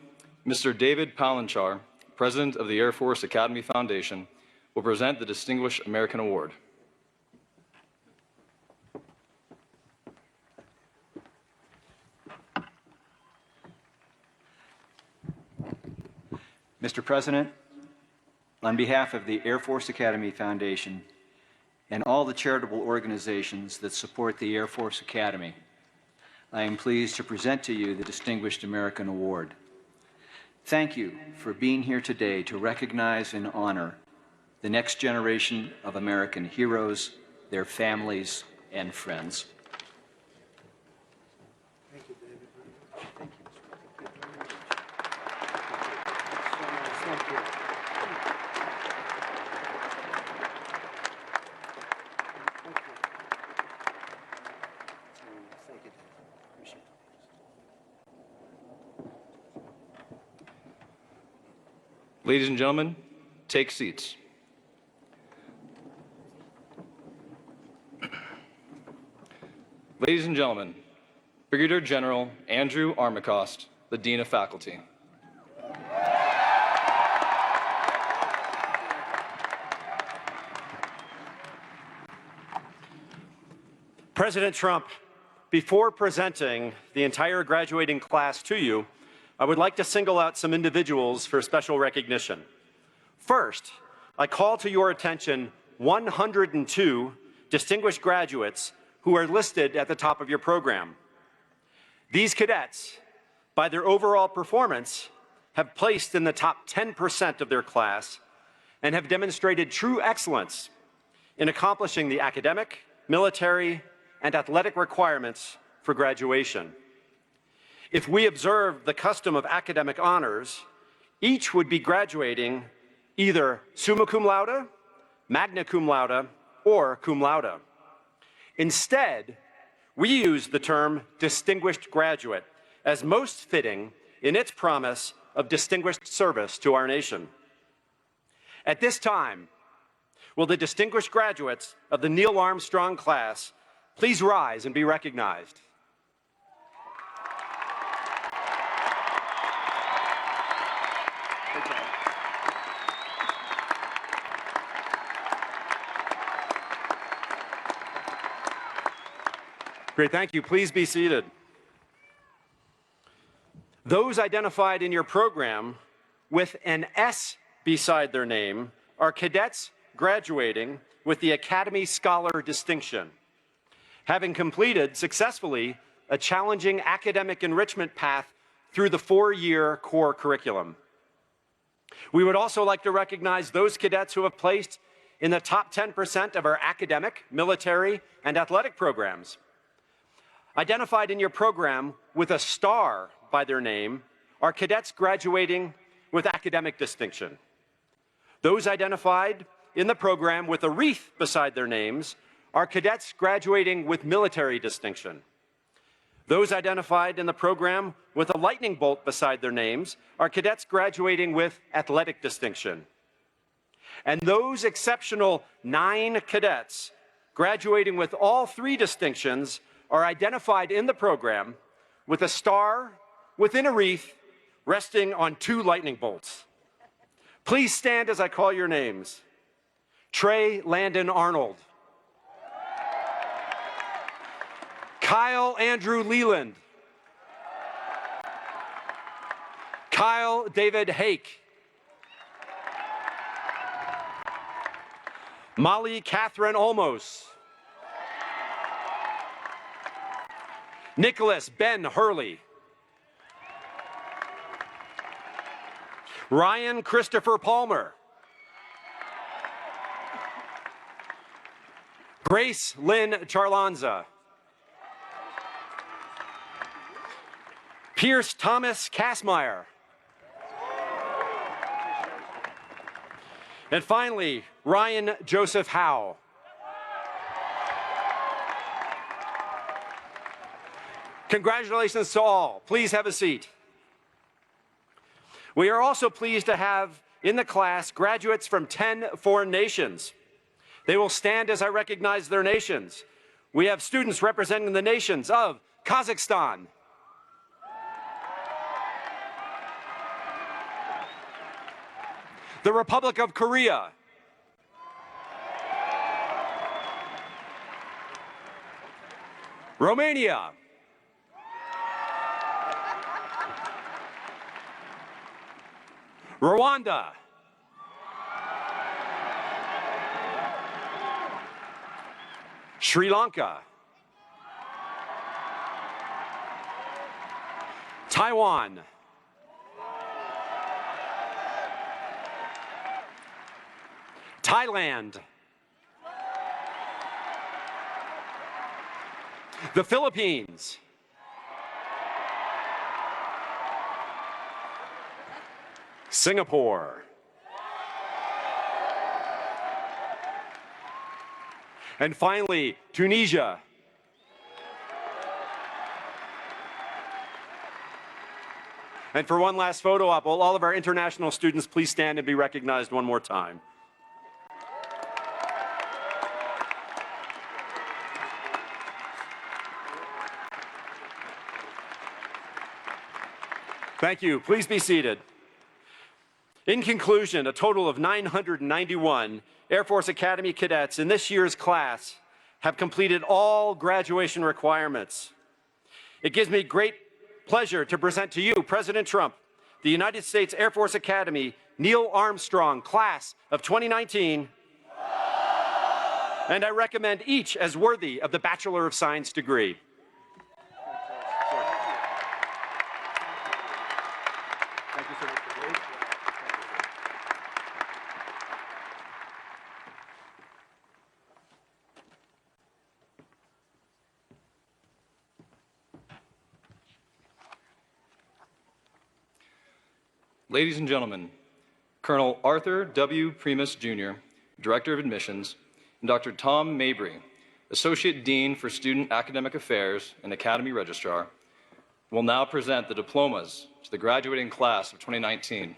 Mr. David Palanchar, President of the Air Force Academy Foundation, will present the Distinguished American Award. Mr. President, on behalf of the Air Force Academy Foundation and all the charitable organizations that support the Air Force Academy, I am pleased to present to you the Distinguished American Award. Thank you for being here today to recognize and honor the next generation of American heroes, their families, and friends. Thank you, David. Thank you. Thank you. Ladies and gentlemen, take seats. Ladies and gentlemen, Brigadier General Andrew Armacost, the Dean of Faculty. President Trump, before presenting the entire graduating class to you, I would like to single out some individuals for special recognition. First, I call to your attention 102 distinguished graduates who are listed at the top of your program. These cadets, by their overall performance, have placed in the top 10% of their class and have demonstrated true excellence in accomplishing the academic, military, and athletic requirements for graduation. If we observed the custom of academic honors, each would be graduating either summa cum laude, magna cum laude, or cum laude. Instead, we use the term distinguished graduate as most fitting in its promise of distinguished service to our nation. At this time, will the distinguished graduates of the Neil Armstrong class please rise and be recognized? Great, thank you. Please be seated. Those identified in your program with an S beside their name are cadets graduating with the Academy Scholar Distinction, having completed successfully a challenging academic enrichment path through the 4-year core curriculum. We would also like to recognize those cadets who have placed in the top 10% of our academic, military, and athletic programs. Identified in your program with a star by their name are cadets graduating with academic distinction. Those identified in the program with a wreath beside their names are cadets graduating with military distinction. Those identified in the program with a lightning bolt beside their names are cadets graduating with athletic distinction. And those exceptional 9 cadets graduating with all 3 distinctions are identified in the program with a star within a wreath resting on 2 lightning bolts. Please stand as I call your names. Trey Landon Arnold. Kyle Andrew Leland. Kyle David Hake. Molly Catherine Olmos. Nicholas Ben Hurley. Ryan Christopher Palmer. Grace Lynn Charlanza. Pierce Thomas Kassmeyer. And finally, Ryan Joseph Howe. Congratulations to all. Please have a seat. We are also pleased to have in the class graduates from 10 foreign nations. They will stand as I recognize their nations. We have students representing the nations of Kazakhstan, the Republic of Korea, Romania, Rwanda, Sri Lanka, Taiwan, Thailand, the Philippines, Singapore, and finally, Tunisia. And for one last photo op, will all of our international students please stand and be recognized one more time. Thank you. Please be seated. In conclusion, a total of 991 Air Force Academy cadets in this year's class have completed all graduation requirements. It gives me great pleasure to present to you, President Trump, the United States Air Force Academy Neil Armstrong Class of 2019, and I recommend each as worthy of the Bachelor of Science degree. Thank you so much. Ladies and gentlemen, Colonel Arthur W. Primus, Jr., Director of Admissions, and Dr. Tom Mabry, Associate Dean for Student Academic Affairs and Academy Registrar, will now present the diplomas to the graduating class of 2019.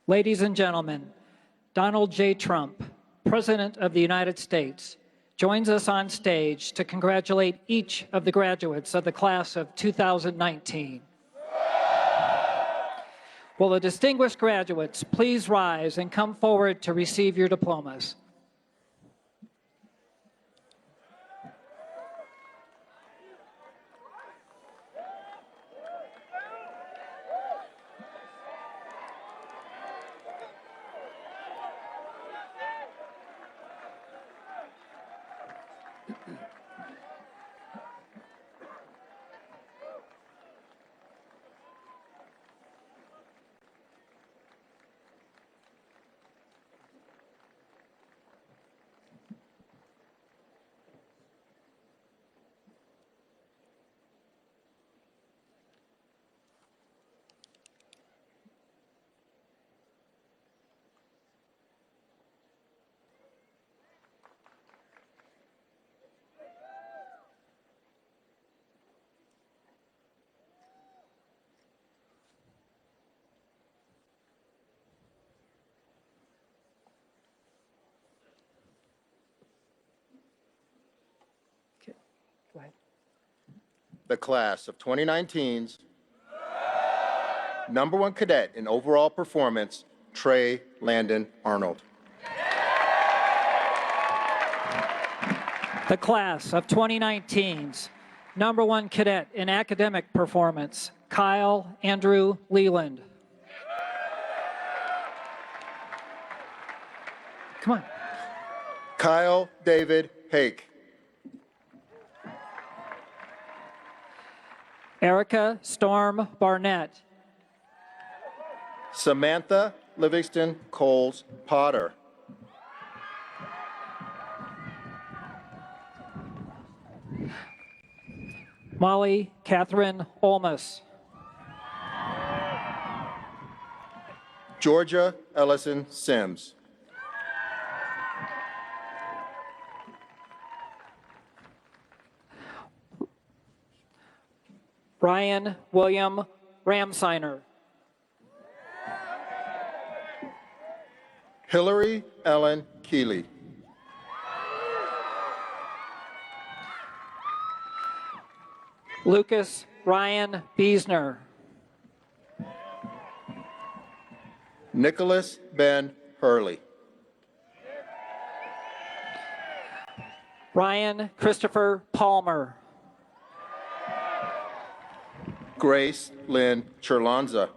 Ladies and gentlemen, Donald J. Trump, President of the United States, joins us on stage to congratulate each of the graduates of the class of 2019. Will the distinguished graduates please rise and come forward to receive your diplomas? Go ahead. The class of 2019's #1 cadet in overall performance, Trey Landon Arnold. The class of 2019's #1 cadet in academic performance, Kyle Andrew Leland. Come on. Kyle David Hake. Erica Storm Barnett. Samantha Livingston Coles Potter. Molly Catherine Olmus. Georgia Ellison Sims. Ryan William Ramsiner. Hillary Ellen Keeley. Lucas Ryan Biesner. Nicholas Ben Hurley. Ryan Christopher Palmer. Grace Lynn Cherlanza.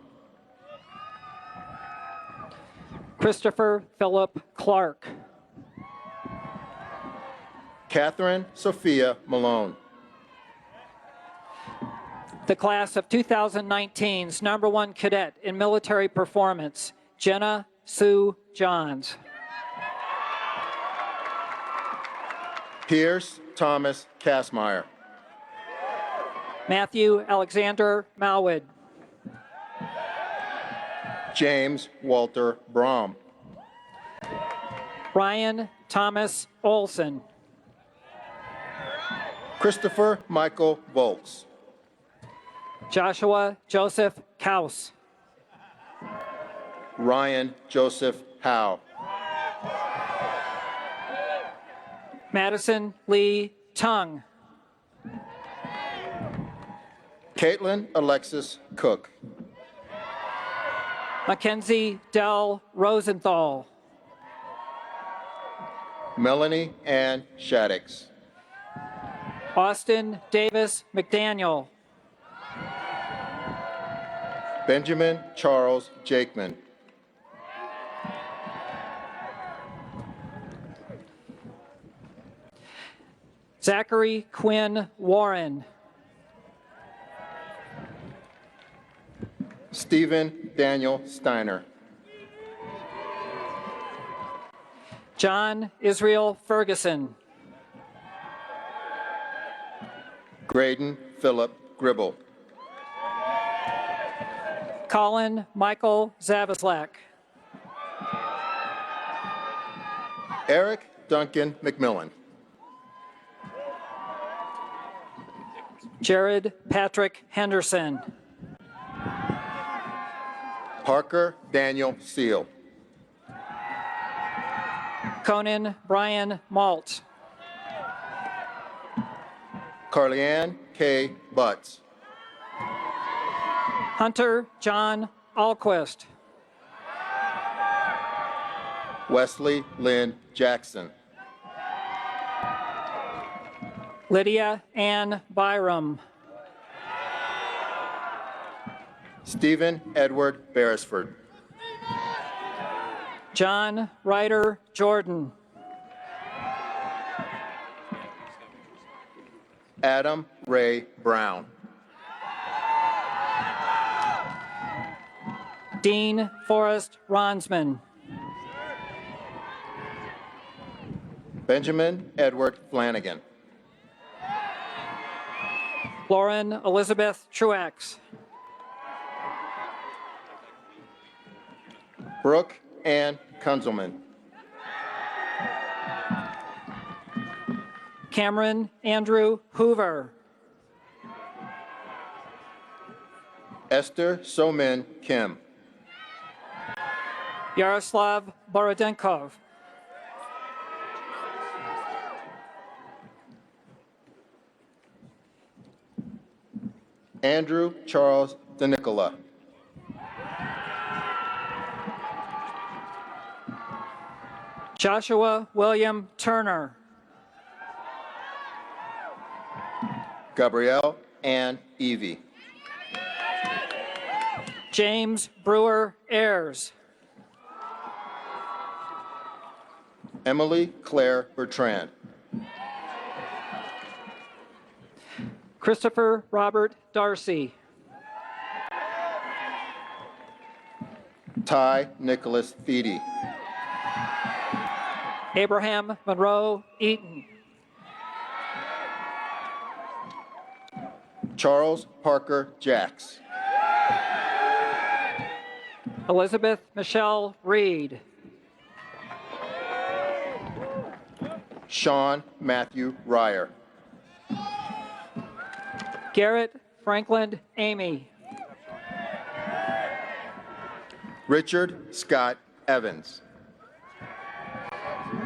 Christopher Philip Clark. Catherine Sophia Malone. The class of 2019's #1 cadet in military performance, Jenna Sue Johns. Pierce Thomas Kassmeyer. Matthew Alexander Malwood. James Walter Brom. Ryan Thomas Olson. Christopher Michael Volks. Joshua Joseph Kaus. Ryan Joseph Howe. Madison Lee Tung. Caitlin Alexis Cook. Mackenzie Dell Rosenthal. Melanie Ann Shaddix. Austin Davis McDaniel. Benjamin Charles Jakeman. Zachary Quinn Warren. Stephen Daniel Steiner. John Israel Ferguson. Graydon Philip Gribble. Colin Michael Zavislak. Eric Duncan McMillan. Jared Patrick Henderson. Parker Daniel Seal. Conan Brian Malt. Carleanne K. Butts. Hunter John Alquist. Wesley Lynn Jackson. Lydia Ann Byram. Stephen Edward Beresford. John Ryder Jordan. Adam Ray Brown. Dean Forrest Ronsman. Benjamin Edward Flanagan. Lauren Elizabeth Truax. Brooke Ann Kunzelman. Cameron Andrew Hoover. Esther Somin Kim. Yaroslav Borodenkov. Andrew Charles DeNicola. Joshua William Turner. Gabrielle Ann Evie. James Brewer Ayers. Emily Claire Bertrand. Christopher Robert Darcy. Ty Nicholas Feedy. Abraham Monroe Eaton. Charles Parker Jacks. Elizabeth Michelle Reed. Sean Matthew Ryer. Garrett Franklin Amy. Richard Scott Evans.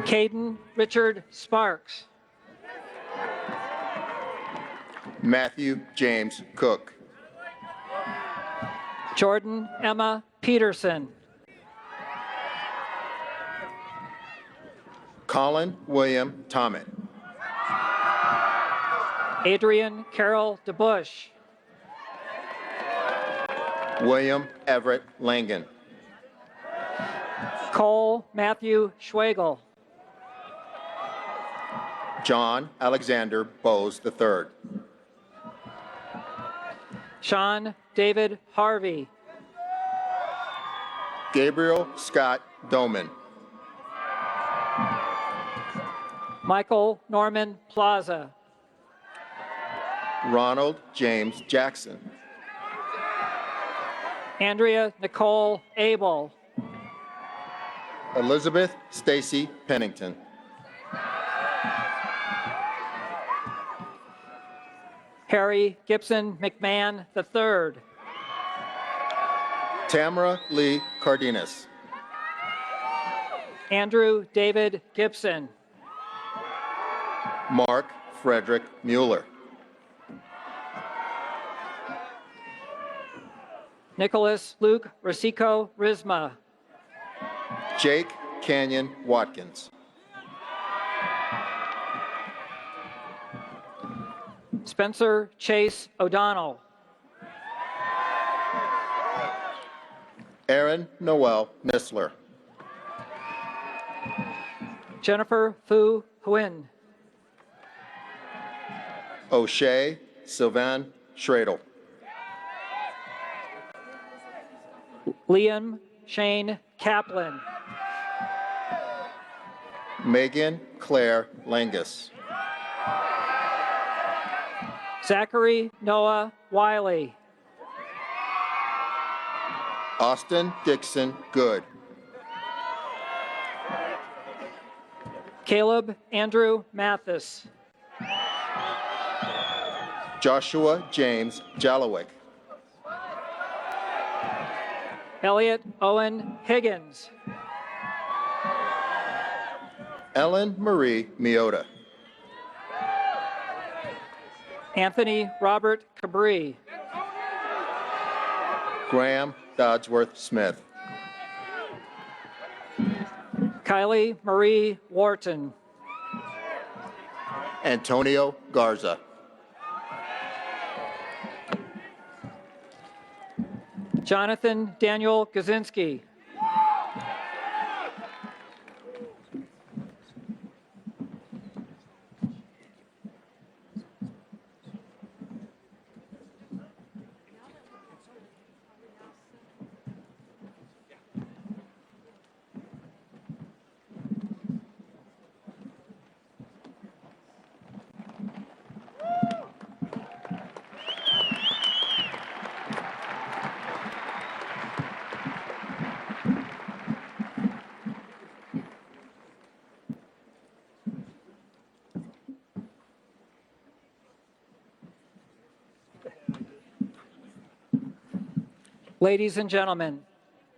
Caden Richard Sparks. Matthew James Cook. Jordan Emma Peterson. Colin William Tommett. Adrian Carol DeBush. William Everett Langan. Cole Matthew Schwagel. John Alexander Bowes III. Sean David Harvey. Gabriel Scott Doman. Michael Norman Plaza. Ronald James Jackson. Andrea Nicole Abel. Elizabeth Stacy Pennington. Harry Gibson McMahon III. Tamara Lee Cardenas. Andrew David Gibson. Mark Frederick Mueller. Nicholas Luke Rosico Risma. Jake Canyon Watkins. Spencer Chase O'Donnell. Aaron Noel Nistler. Jennifer Fu Huyn. O'Shea Sylvan Schradel. Liam Shane Kaplan. Megan Claire Langus. Zachary Noah Wiley. Austin Dixon Good. Caleb Andrew Mathis. Joshua James Jallowick. Elliot Owen Higgins. Ellen Marie Miota. Anthony Robert Cabri. Graham Dodsworth Smith. Kylie Marie Wharton. Antonio Garza. Jonathan Daniel Gazinski. Ladies and gentlemen,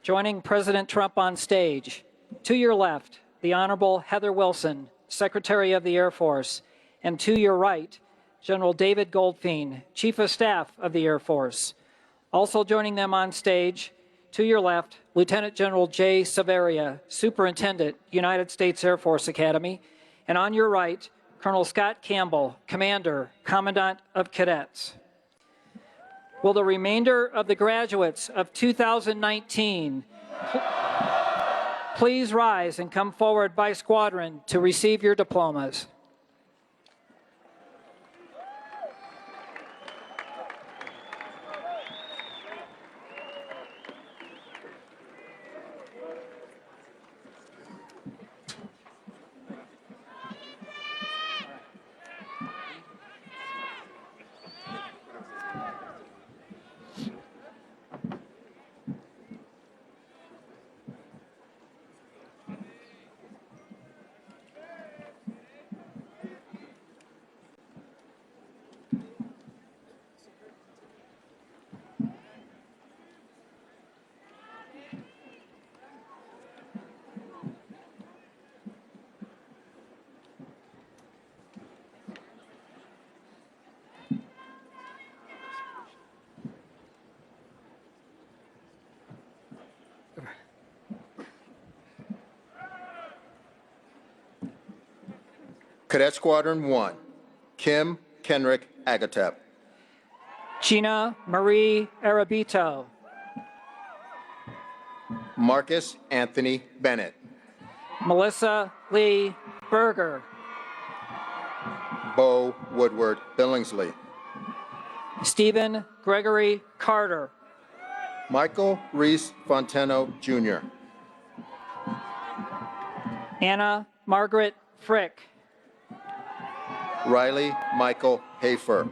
joining President Trump on stage, to your left, the Honorable Heather Wilson, Secretary of the Air Force, and to your right, General David Goldfein, Chief of Staff of the Air Force. Also joining them on stage, to your left, Lieutenant General Jay Severia, Superintendent, United States Air Force Academy, and on your right, Colonel Scott Campbell, Commander, Commandant of Cadets. Will the remainder of the graduates of 2019 please rise and come forward by squadron to receive your diplomas? Cadet Squadron 1, Kim Kenrick Agatep. Gina Marie Arabito. Marcus Anthony Bennett. Melissa Lee Berger. Bo Woodward Billingsley. Stephen Gregory Carter. Michael Reese Fonteno, Jr. Anna Margaret Frick. Riley Michael Hafer.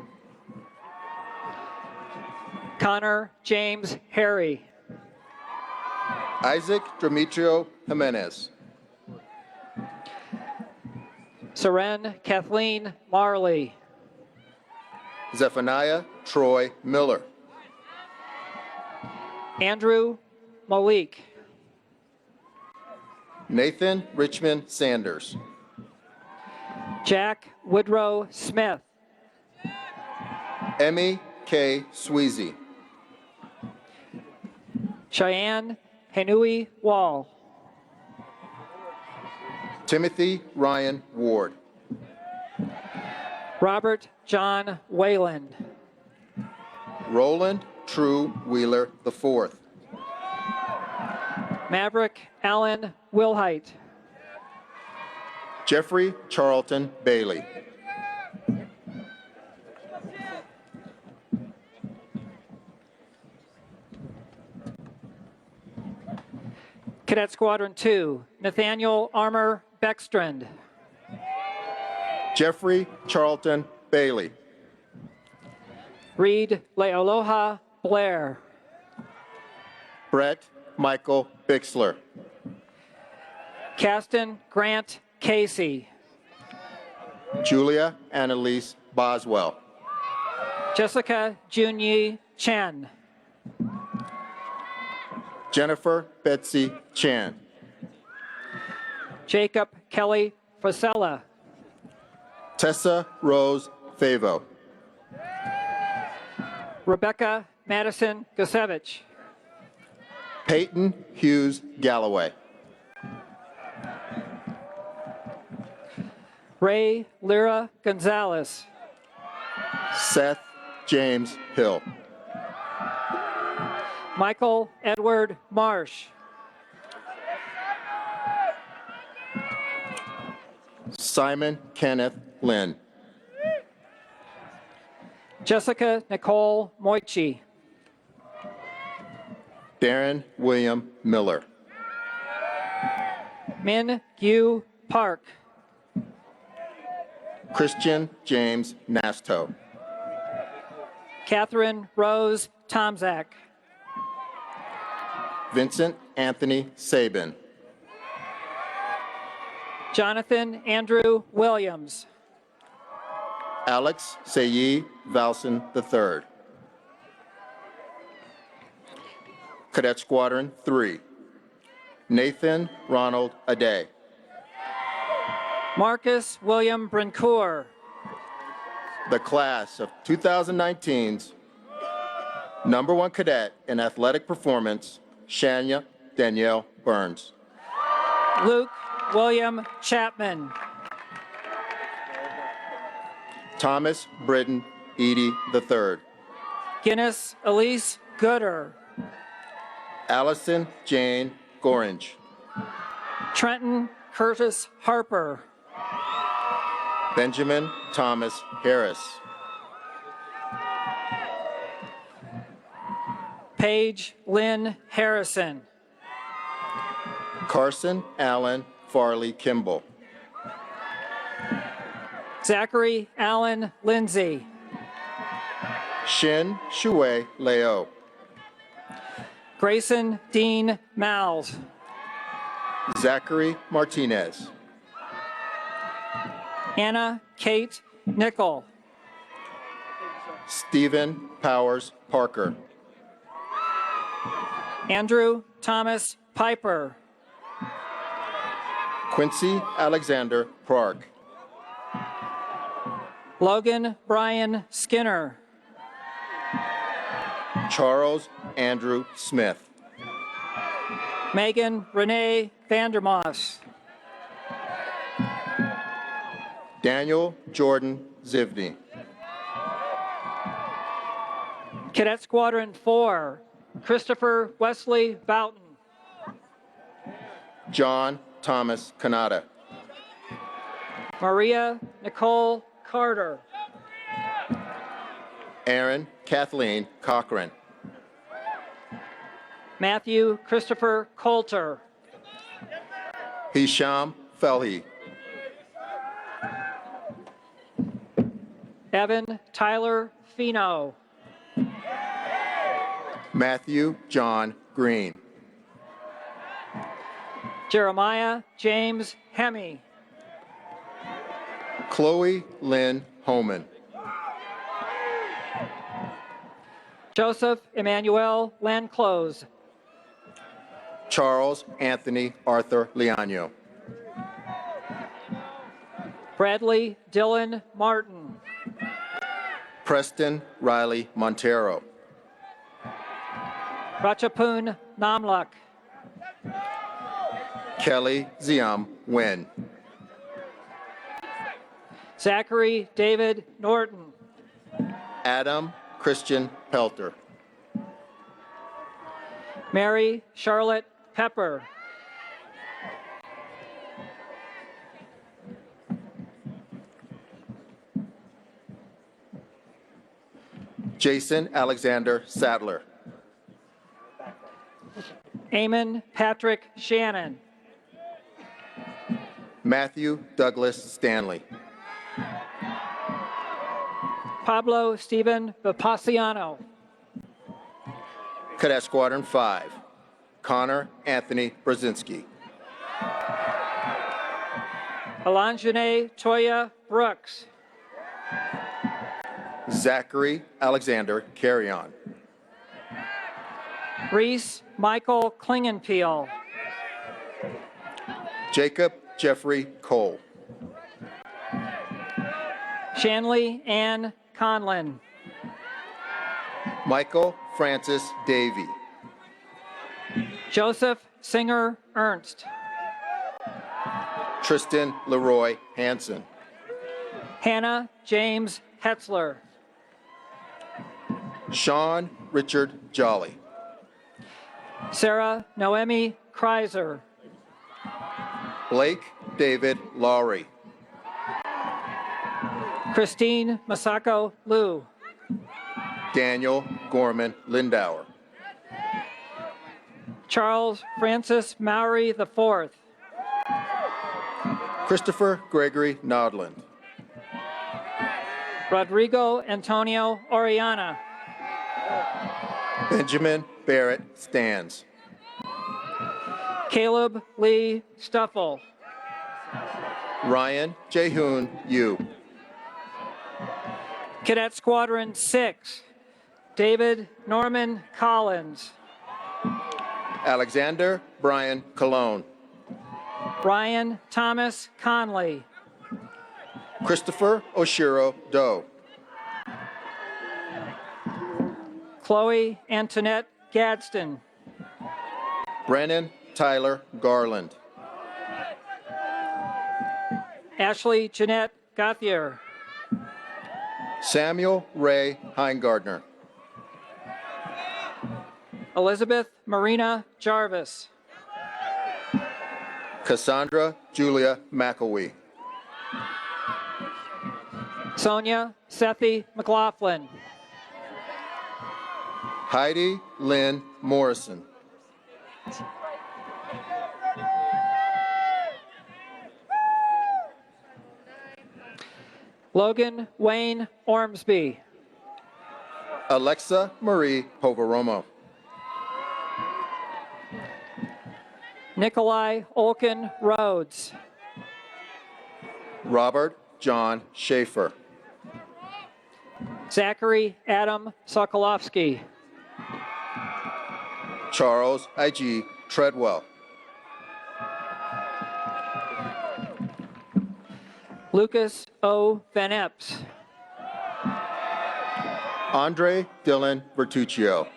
Connor James Harry. Isaac Demetrio Jimenez. Seren Kathleen Marley. Zephaniah Troy Miller. Andrew Malik. Nathan Richmond Sanders. Jack Woodrow Smith. Emmy K. Sweezy. Cheyenne Henui Wall. Timothy Ryan Ward. Robert John Wayland. Roland True Wheeler IV. Maverick Allen Wilhite. Jeffrey Charlton Bailey. Cadet Squadron 2, Nathaniel Armour Beckstrand. Jeffrey Charlton Bailey. Reed Leoloha Blair. Brett Michael Bixler. Caston Grant Casey. Julia Annalise Boswell. Jessica Junyi Chen. Jennifer Betsy Chan. Jacob Kelly Fasella. Tessa Rose Favo. Rebecca Madison Gusevich. Peyton Hughes Galloway. Ray Lyra Gonzalez. Seth James Hill. Michael Edward Marsh. Simon Kenneth Lynn. Jessica Nicole Moichi. Darren William Miller. Min Gyu Park. Christian James Nasto. Catherine Rose Tomzak. Vincent Anthony Sabin. Jonathan Andrew Williams. Alex Sayi Valson III. Cadet Squadron 3. Nathan Ronald Ade. Marcus William Brincourt. The class of 2019's #1 cadet in athletic performance, Shania Danielle Burns. Luke William Chapman. Thomas Britton Edie III. Guinness Elise Gooder. Allison Jane Gorange. Trenton Curtis Harper. Benjamin Thomas Harris. Paige Lynn Harrison. Carson Allen Farley Kimball. Zachary Allen Lindsay. Shin Shui Leo. Grayson Dean Mals. Zachary Martinez. Anna Kate Nickel. Stephen Powers Parker. Andrew Thomas Piper. Quincy Alexander Park. Logan Brian Skinner. Charles Andrew Smith. Megan Renee Vandermoss. Daniel Jordan Zivney. Cadet Squadron 4, Christopher Wesley Boughton. John Thomas Kanata. Maria Nicole Carter. Aaron Kathleen Cochran. Matthew Christopher Coulter. Hisham Felhi. Evan Tyler Fino. Matthew John Green. Jeremiah James Hemme. Chloe Lynn Homan. Joseph Emmanuel Lanclose. Charles Anthony Arthur Liano. Bradley Dylan Martin. Preston Riley Montero. Ratchapun Namlak. Kelly Ziam Nguyen. Zachary David Norton. Adam Christian Pelter. Mary Charlotte Pepper. Jason Alexander Sadler. Eamon Patrick Shannon. Matthew Douglas Stanley. Pablo Stephen Vipasiano. Cadet Squadron 5, Connor Anthony Brzezinski. Alonjane Toya Brooks. Zachary Alexander Carrion. Reese Michael Klingenpeel. Jacob Jeffrey Cole. Shanley Ann Conlin. Michael Francis Davey. Joseph Singer Ernst. Tristan Leroy Hansen. Hannah James Hetzler. Sean Richard Jolly. Sarah Noemi Kreiser. Blake David Lowry. Christine Masako Liu. Daniel Gorman Lindauer. Charles Francis Mowry IV. Christopher Gregory Nodland. Rodrigo Antonio Oriana. Benjamin Barrett Stans. Caleb Lee Stuffle. Ryan Jehoon Yu. Cadet Squadron 6, David Norman Collins. Alexander Brian Cologne. Brian Thomas Conley. Christopher Oshiro Doe. Chloe Antoinette Gadsden. Brennan Tyler Garland. Ashley Jeanette Gauthier. Samuel Ray Heingardner. Elizabeth Marina Jarvis. Cassandra Julia McElwee. Sonia Sethi McLaughlin. Heidi Lynn Morrison. Logan Wayne Ormsby. Alexa Marie Poveromo. Nikolai Olkin Rhodes. Robert John Schaefer. Zachary Adam Sokolowski. Charles I.G. Treadwell. Lucas O. Van Epps. Andre Dylan Bertuccio.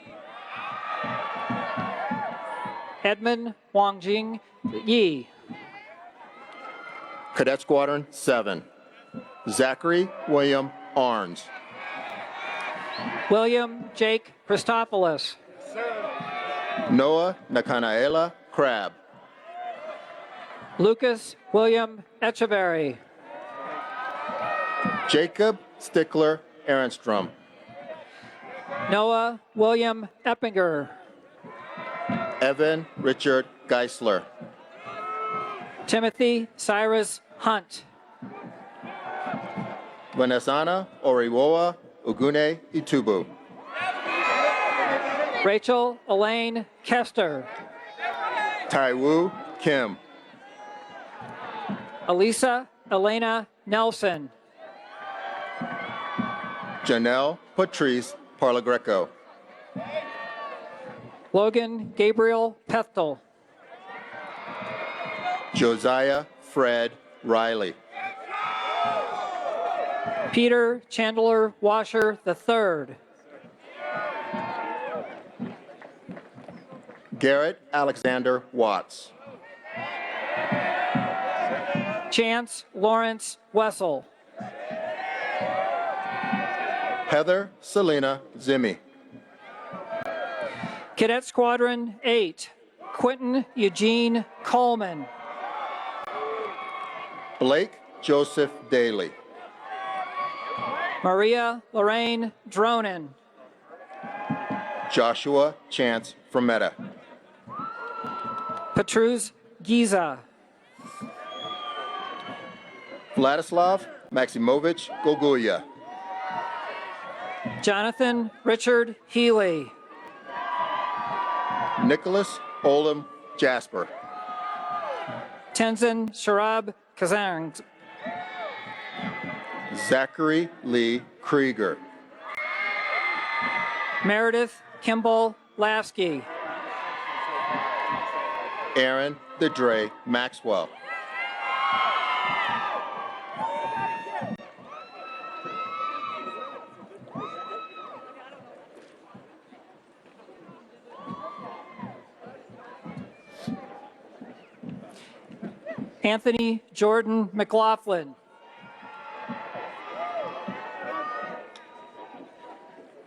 Edmund Wangjing Yi. Cadet Squadron 7, Zachary William Arns. William Jake Christopoulos. Noah Nakanaela Crab. Lucas William Echeverry. Jacob Stickler Ehrenstrom. Noah William Eppinger. Evan Richard Geisler. Timothy Cyrus Hunt. Vanessana Oriwoa Ugune Itubu. Rachel Elaine Kester. Taiwu Kim. Elisa Elena Nelson. Janelle Patrice Parlagreco. Logan Gabriel Pethel. Josiah Fred Riley. Peter Chandler Washer III. Garrett Alexander Watts. Chance Lawrence Wessel. Heather Selena Zimmy. Cadet Squadron 8, Quentin Eugene Coleman. Blake Joseph Daly. Maria Lorraine Dronin. Joshua Chance Frometta. Petrus Giza. Vladislav Maximovich Gogulia. Jonathan Richard Healy. Nicholas Olam Jasper. Tenzin Sharab Kazang. Zachary Lee Krieger. Meredith Kimball Lasky. Aaron the Dre Maxwell. Anthony Jordan McLaughlin.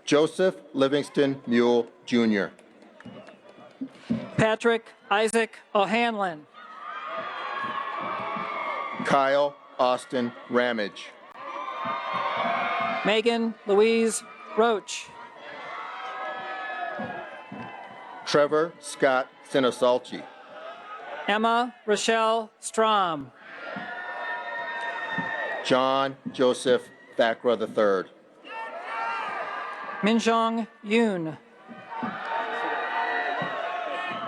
Joseph Livingston Mule Jr. Patrick Isaac O'Hanlon. Kyle Austin Ramage. Megan Louise Roach. Trevor Scott Sinosalchi. Emma Rochelle Strom. John Joseph Thakra III. Minjong Yoon.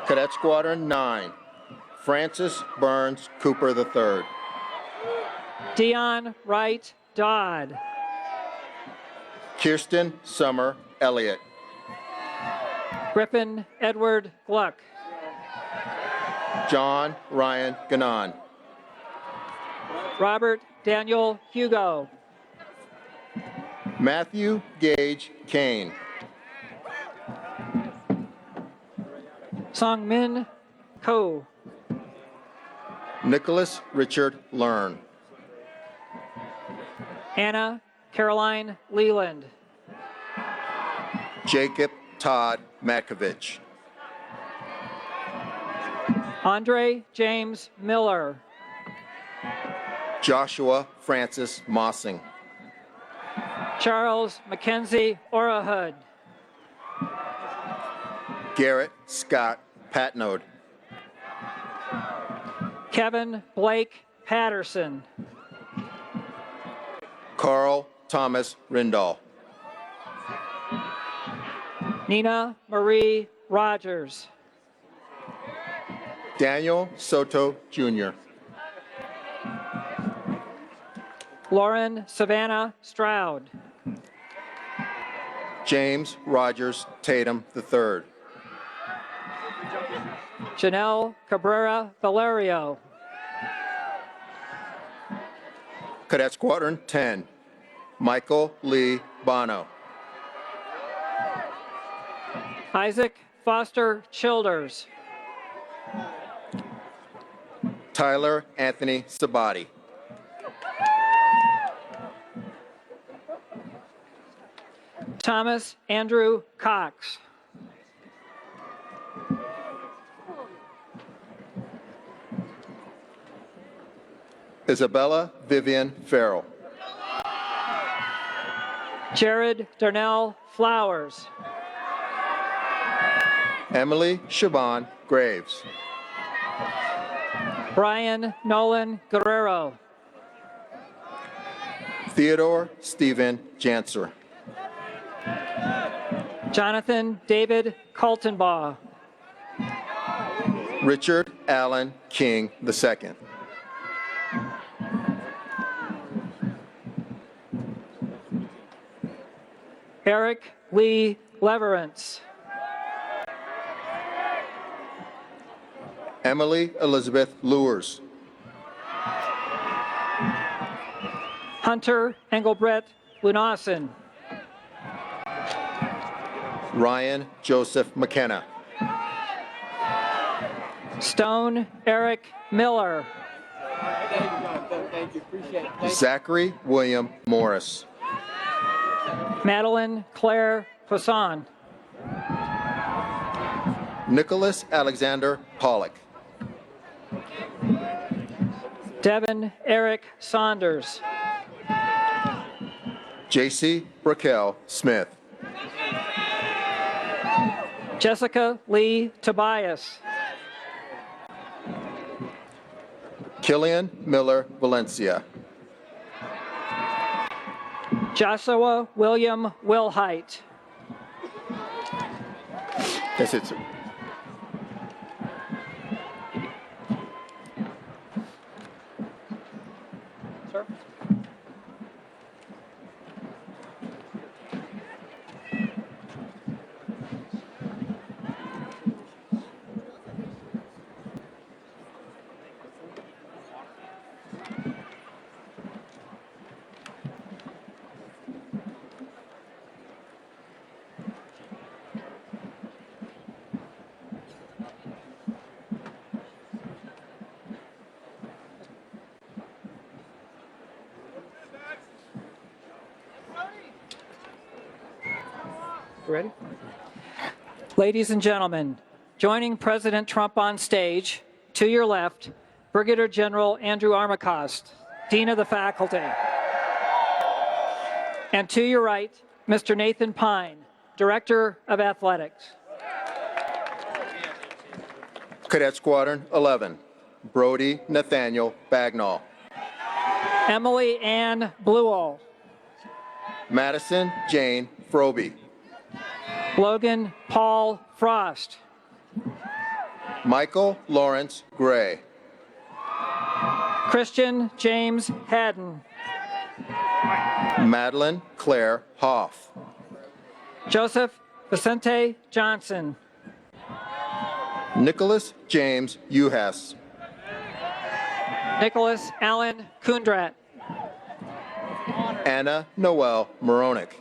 Cadet Squadron 9, Francis Burns Cooper III. Dion Wright Dodd. Kirsten Summer Elliott. Griffin Edward Gluck. John Ryan Ganon. Robert Daniel Hugo. Matthew Gage Kane. Song Min Ko. Nicholas Richard Learn. Anna Caroline Leland. Jacob Todd Makovich. Andre James Miller. Joshua Francis Mossing. Charles Mackenzie Orahud. Garrett Scott Patnode. Kevin Blake Patterson. Carl Thomas Rindall. Nina Marie Rogers. Daniel Soto Jr. Lauren Savannah Stroud. James Rogers Tatum III. Janelle Cabrera Valerio. Cadet Squadron 10, Michael Lee Bono. Isaac Foster Childers. Tyler Anthony Sabati. Thomas Andrew Cox. Isabella Vivian Farrell. Jared Darnell Flowers. Emily Siobhan Graves. Brian Nolan Guerrero. Theodore Stephen Janser. Jonathan David Kaltenbaugh. Richard Allen King II. Eric Lee Leverance. Emily Elizabeth Lewers. Hunter Engelbrett Lunassen. Ryan Joseph McKenna. Stone Eric Miller. Zachary William Morris. Madeline Claire Poisson. Nicholas Alexander Pollock. Devin Eric Saunders. JC Raquel Smith. Jessica Lee Tobias. Killian Miller Valencia. Joshua William Wilhite. Yes, it's Sir? Ready? Ladies and gentlemen, joining President Trump on stage, to your left, Brigadier General Andrew Armacost, Dean of the Faculty. And to your right, Mr. Nathan Pine, Director of Athletics. Cadet Squadron 11, Brody Nathaniel Bagnall. Emily Ann Bluell. Madison Jane Froby. Logan Paul Frost. Michael Lawrence Gray. Christian James Haddon. Madeline Claire Hoff. Joseph Vicente Johnson. Nicholas James Uhas. Nicholas Allen Kundrat. Anna Noel Moronic.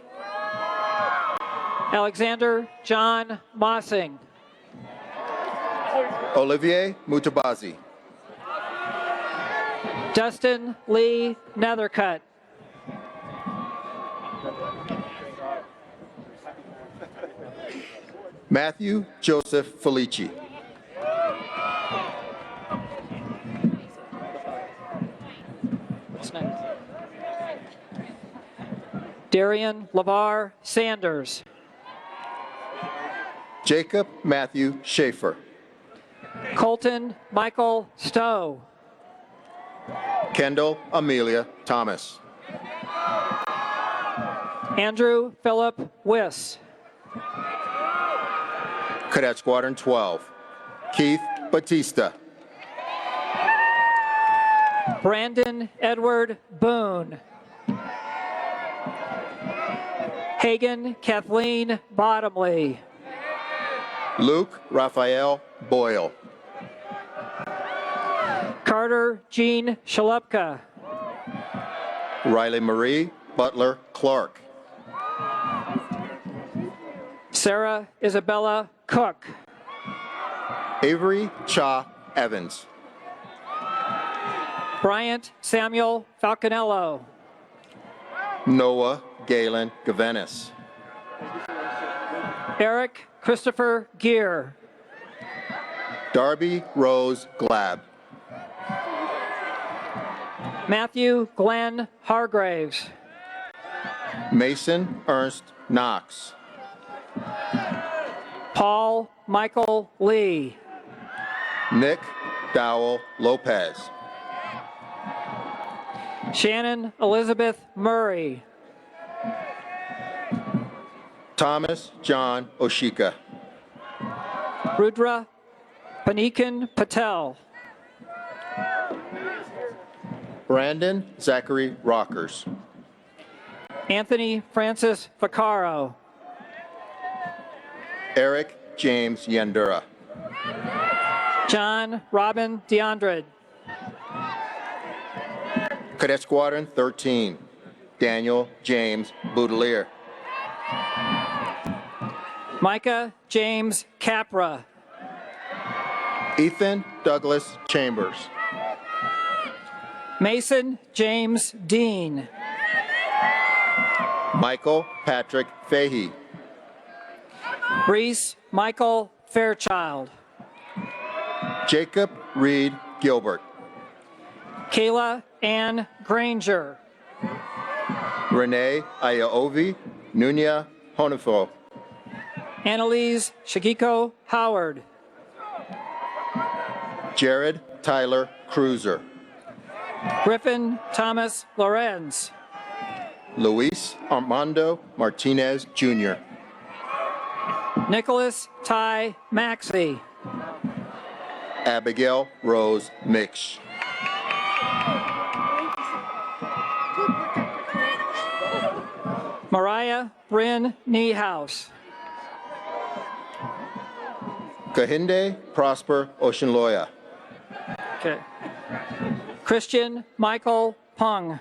Alexander John Mossing. Olivier Mutabazi. Dustin Lee Nethercutt. Matthew Joseph Felici. What's next? Darian LeVar Sanders. Jacob Matthew Schaefer. Colton Michael Stowe. Kendall Amelia Thomas. Andrew Philip Wiss. Cadet Squadron 12, Keith Batista. Brandon Edward Boone. Hagan Kathleen Bottomley. Luke Raphael Boyle. Carter Jean Shalupka. Riley Marie Butler Clark. Sarah Isabella Cook. Avery Cha Evans. Bryant Samuel Falconello. Noah Galen Gavenis. Eric Christopher Gear. Darby Rose Glab. Matthew Glenn Hargraves. Mason Ernst Knox. Paul Michael Lee. Nick Dowell Lopez. Shannon Elizabeth Murray. Thomas John Oshika. Rudra Panikan Patel. Brandon Zachary Rockers. Anthony Francis Vaccaro. Eric James Yandura. John Robin DeAndre. Cadet Squadron 13, Daniel James Boudelier. Micah James Capra. Ethan Douglas Chambers. Mason James Dean. Michael Patrick Fahey. Reese Michael Fairchild. Jacob Reed Gilbert. Kayla Ann Granger. Renee Ayaovi Nunia Honifo. Annalise Shigiko Howard. Jared Tyler Cruiser. Griffin Thomas Lorenz. Luis Armando Martinez Jr. Nicholas Ty Maxey. Abigail Rose Mix. Mariah Bryn Niehaus. Kahinde Prosper Oceanloya. Okay. Christian Michael Pung.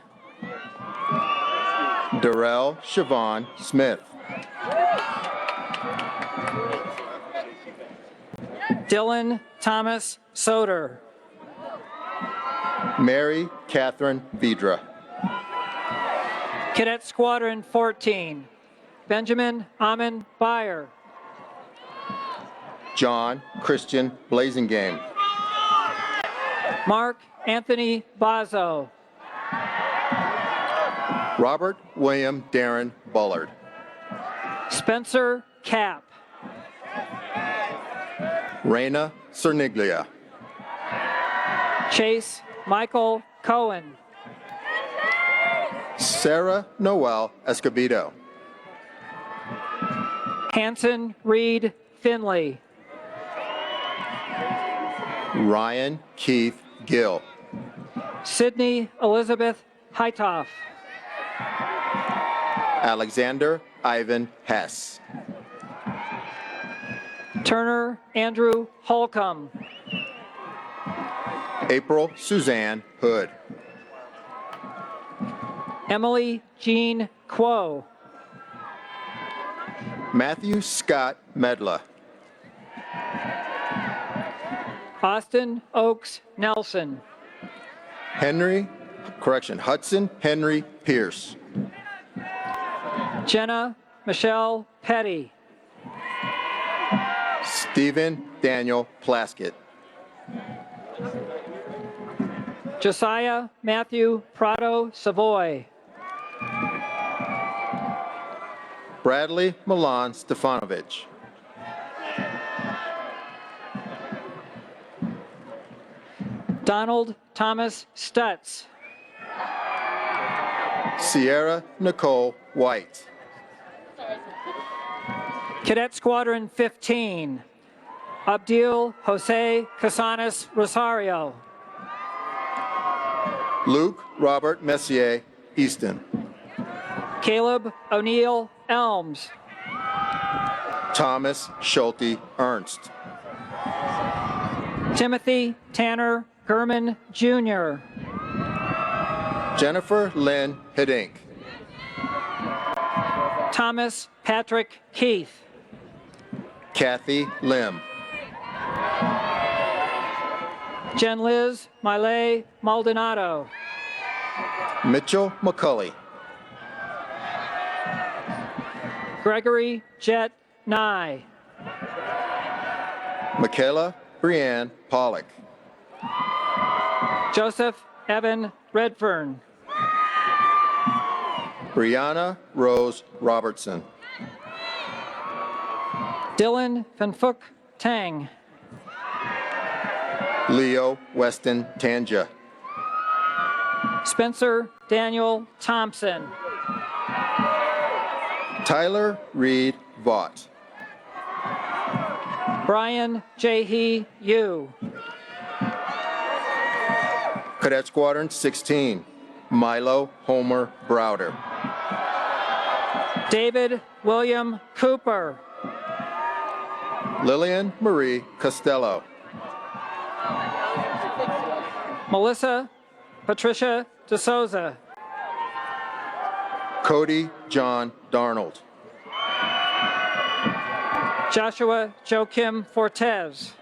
Darrell Siobhan Smith. Dylan Thomas Soder. Mary Catherine Vidra. Cadet Squadron 14. Benjamin Amin Byer. John Christian Blazingame. Mark Anthony Bazo. Robert William Darren Bullard. Spencer Cap. Reina Cerniglia. Chase Michael Cohen. Sarah Noel Escobedo. Hanson Reed Finley. Ryan Keith Gill. Sydney Elizabeth Heitoff. Alexander Ivan Hess. Turner Andrew Holcomb. April Suzanne Hood. Emily Jean Quo. Matthew Scott Medla. Austin Oaks Nelson. Hudson Henry Pierce. Jenna Michelle Petty. Stephen Daniel Plaskett. Josiah Matthew Prado Savoy. Bradley Milan Stefanovic. Donald Thomas Stutz. Sierra Nicole White. Cadet Squadron 15. Abdil Jose Casanas Rosario. Luke Robert Messier Easton. Caleb O'Neill Elms. Thomas Schulte Ernst. Timothy Tanner Gurman Jr. Jennifer Lynn Hiddink. Thomas Patrick Keith. Kathy Lim. Jen Liz Miley Maldonado. Mitchell McCulley. Gregory Jet Nye. Michaela Brianne Pollock. Joseph Evan Redfern. Brianna Rose Robertson. Dylan Van Fook Tang. Leo Weston Tanja. Spencer Daniel Thompson. Tyler Reed Vaught. Brian Jehe Yu. Cadet Squadron 16, Milo Homer Browder. David William Cooper. Lillian Marie Costello. Melissa Patricia DeSouza. Cody John Darnold. Joshua Joachim Fortes.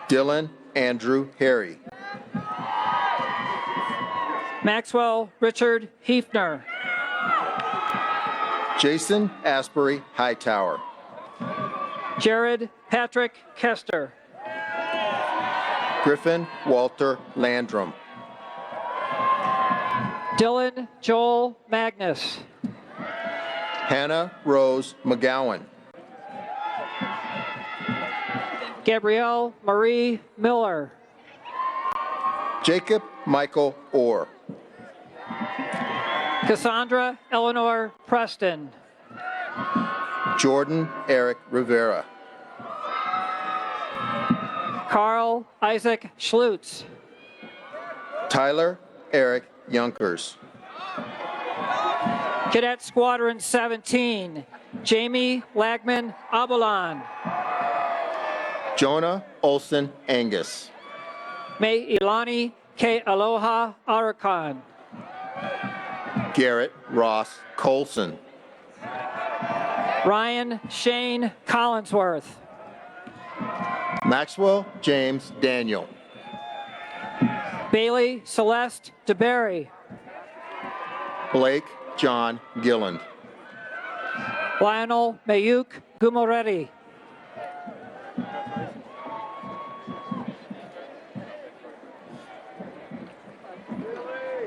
Dylan Andrew Harry. Maxwell Richard Hefner. Jason Asbury Hightower. Jared Patrick Kester. Griffin Walter Landrum. Dylan Joel Magnus. Hannah Rose McGowan. Gabrielle Marie Miller. Jacob Michael Orr. Cassandra Eleanor Preston. Jordan Eric Rivera. Carl Isaac Schlutz. Tyler Eric Yonkers. Cadet Squadron 17, Jamie Lagman Abalon. Jonah Olson Angus. May Ilani K. Aloha Arakan. Garrett Ross Colson. Ryan Shane Collinsworth. Maxwell James Daniel. Bailey Celeste DeBerry. Blake John Gilland. Lionel Mayuk Gumoretti.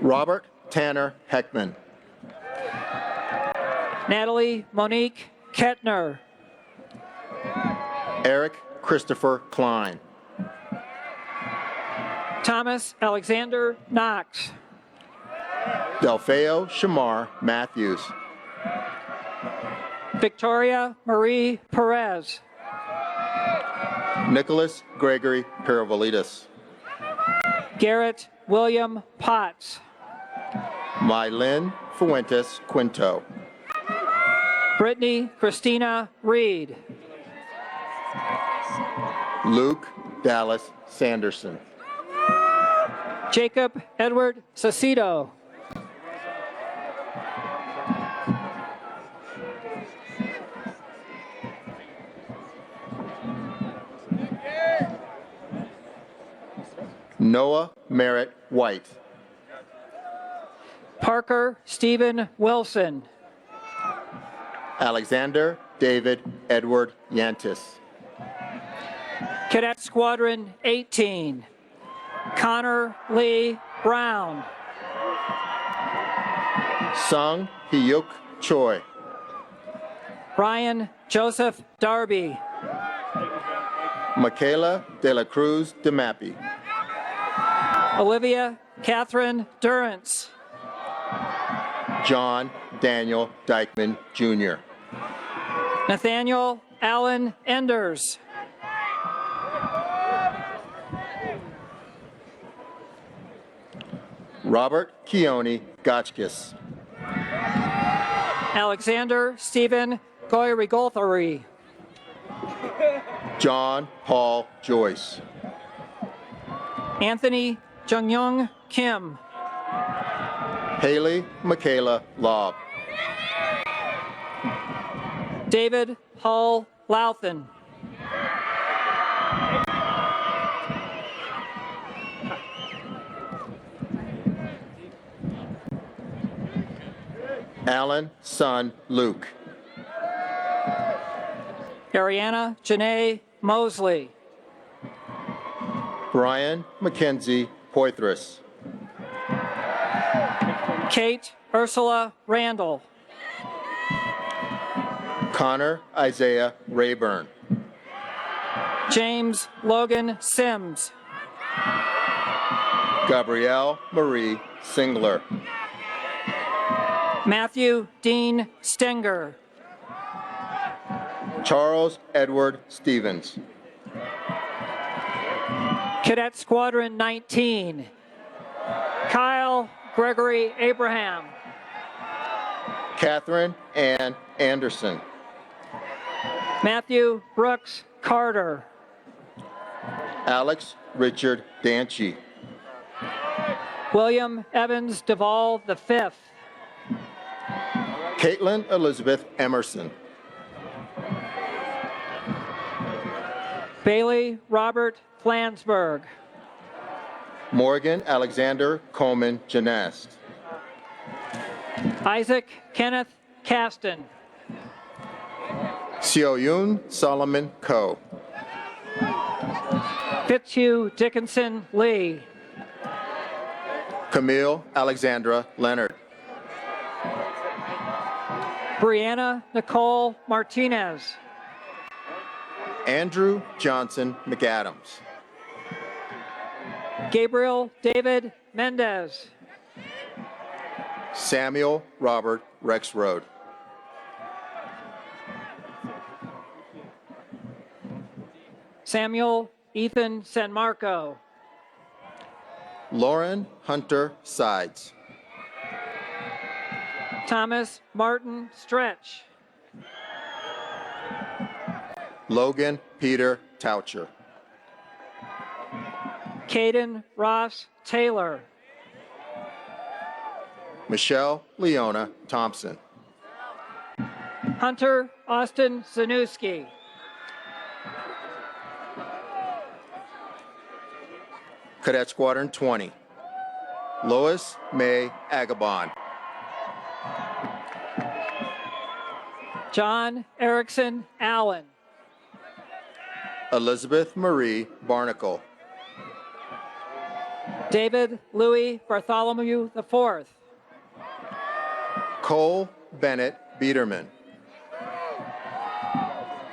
Robert Tanner Heckman. Natalie Monique Kettner. Eric Christopher Klein. Thomas Alexander Knox. Delfeo Shamar Matthews. Victoria Marie Perez. Nicholas Gregory Peravolitis. Garrett William Potts. Mylin Fuentes Quinto. Brittany Christina Reed. Luke Dallas Sanderson. Jacob Edward Sacido. Noah Merritt White. Parker Stephen Wilson. Alexander David Edward Yantis. Cadet Squadron 18, Connor Lee Brown. Sung Hyuk Choi. Ryan Joseph Darby. Michaela De La Cruz DeMappy. Olivia Catherine Durrance. John Daniel Dykeman Jr. Nathaniel Allen Enders. Robert Keone Gotchkis. Alexander Stephen Goyrigolthary. John Paul Joyce. Anthony Jungyoung Kim. Haley Michaela Lobb. David Hull Louthen. Alan Son Luke. Ariana Janae Mosley. Brian Mackenzie Poitras. Kate Ursula Randall. Connor Isaiah Rayburn. James Logan Sims. Gabrielle Marie Singler. Matthew Dean Stenger. Charles Edward Stevens. Cadet Squadron 19, Kyle Gregory Abraham. Catherine Ann Anderson. Matthew Brooks Carter. Alex Richard Danchi. William Evans Duvall V. Caitlin Elizabeth Emerson. Bailey Robert Flansburgh. Morgan Alexander Coleman Janast. Isaac Kenneth Caston. Sioyun Solomon Ko. Fitzhugh Dickinson Lee. Camille Alexandra Leonard. Brianna Nicole Martinez. Andrew Johnson McAdams. Gabriel David Mendez. Samuel Robert Rexroad. Samuel Ethan San Marco. Lauren Hunter Sides. Thomas Martin Stretch. Logan Peter Toucher. Caden Ross Taylor. Michelle Leona Thompson. Hunter Austin Zanuski. Cadet Squadron 20. Lois May Agabon. John Erickson Allen. Elizabeth Marie Barnacle. David Louis Bartholomew IV. Cole Bennett Biederman.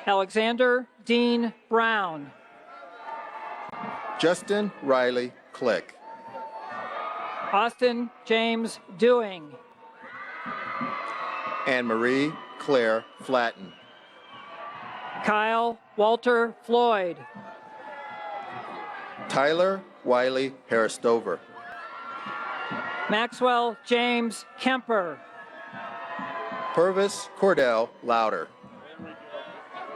Alexander Dean Brown. Justin Riley Click. Austin James Dewing. Anne Marie Claire Flatten. Kyle Walter Floyd. Tyler Wiley Harristover. Maxwell James Kemper. Purvis Cordell Louder.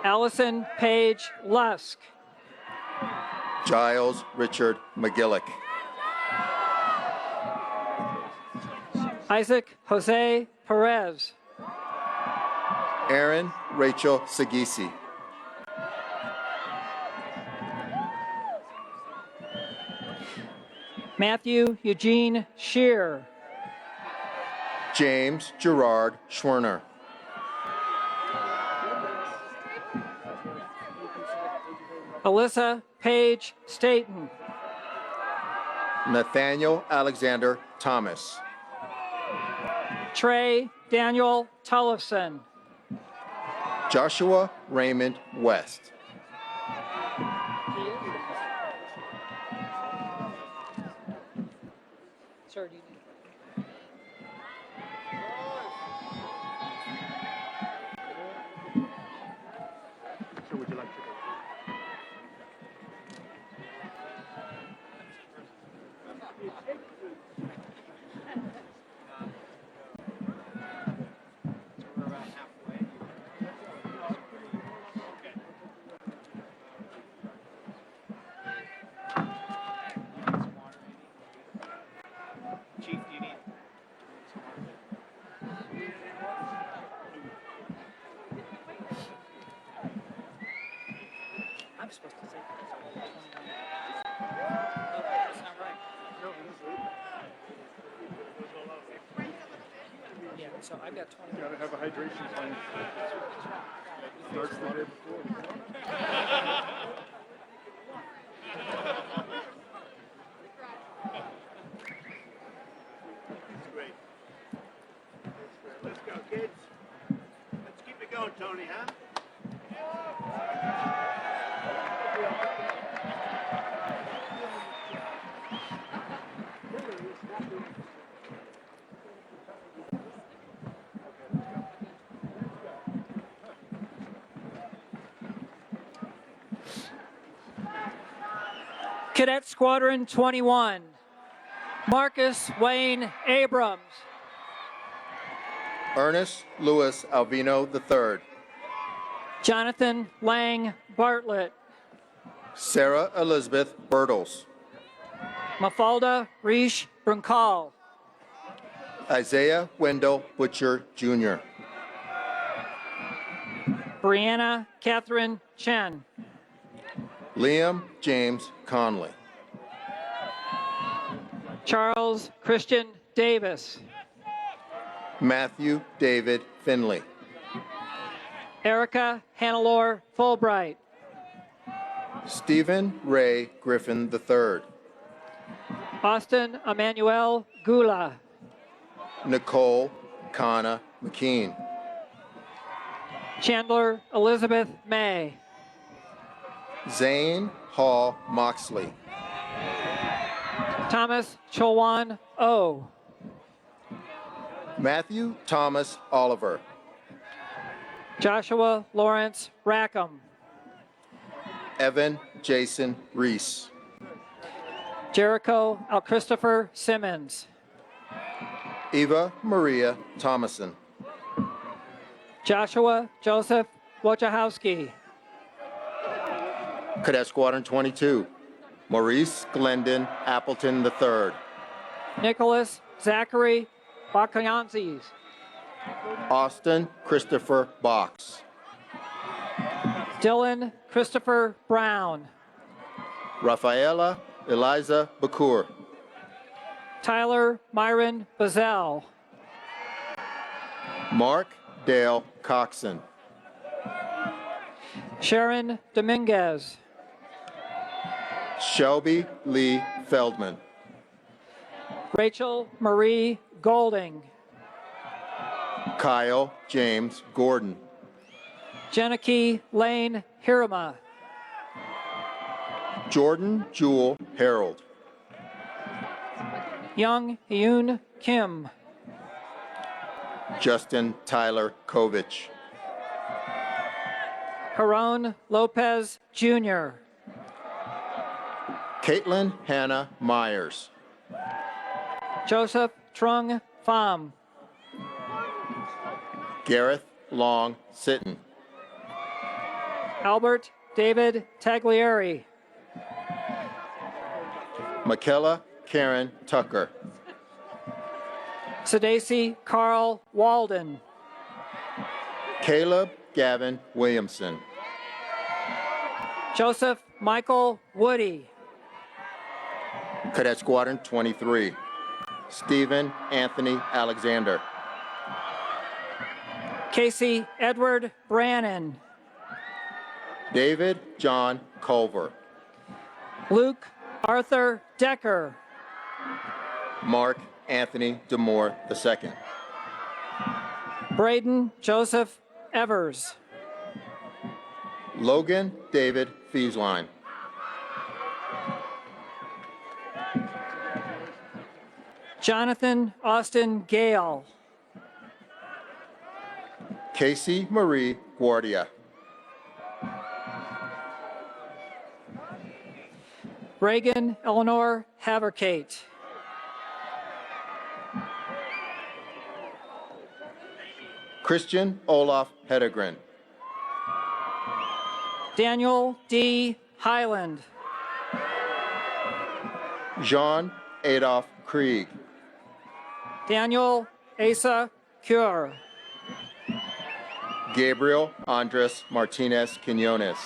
Allison Paige Lusk. Giles Richard McGillick. Isaac Jose Perez. Aaron Rachel Sagisi. Matthew Eugene Shear. James Gerard Schwerner. Alyssa Paige Staten. Nathaniel Alexander Thomas. Trey Daniel Tullifson. Joshua Raymond West. Sir, do you need... So would you like to go? Chief, do you need? I'm supposed to say that's not right. Yeah, so I've got 20. You gotta have a hydration plan. Starts the day before. Great. Let's go, kids. Let's keep it going, Tony, huh? Cadet Squadron 21. Marcus Wayne Abrams. Ernest Louis Alvino III. Jonathan Lang Bartlett. Sarah Elizabeth Bertles. Mafalda Rish Brunkal. Isaiah Wendell Butcher, Jr. Brianna Catherine Chen. Liam James Conley. Charles Christian Davis. Matthew David Finley. Erica Hannelore Fulbright. Stephen Ray Griffin III. Austin Emmanuel Gula. Nicole Kana McKean. Chandler Elizabeth May. Zane Hall Moxley. Thomas Chowan O. Matthew Thomas Oliver. Joshua Lawrence Rackham. Evan Jason Reese. Jericho Al Christopher Simmons. Eva Maria Thomason. Joshua Joseph Wojciechowski. Cadet Squadron 22. Maurice Glendon Appleton III. Nicholas Zachary Bakayanzis. Austin Christopher Box. Dylan Christopher Brown. Rafaela Eliza Bakur. Tyler Myron Bazell. Mark Dale Coxon. Sharon Dominguez. Shelby Lee Feldman. Rachel Marie Golding. Kyle James Gordon. Janaki Lane Hirama. Jordan Jewel Harold. Young Hyun Kim. Justin Tyler Kovich. Haron Lopez Jr. Caitlin Hannah Myers. Joseph Trung Pham. Gareth Long Sitton. Albert David Taglieri. Michaela Karen Tucker. Sadasi Carl Walden. Caleb Gavin Williamson. Joseph Michael Woody. Cadet Squadron 23. Stephen Anthony Alexander. Casey Edward Brannon. David John Culver. Luke Arthur Decker. Mark Anthony Demore II. Braden Joseph Evers. Logan David Fiesline. Jonathan Austin Gale. Casey Marie Guardia. Reagan Eleanor Haverkate. Christian Olaf Hedegren. Daniel D. Highland. Jean Adolph Krieg. Daniel Asa Cure. Gabriel Andres Martinez Quinones.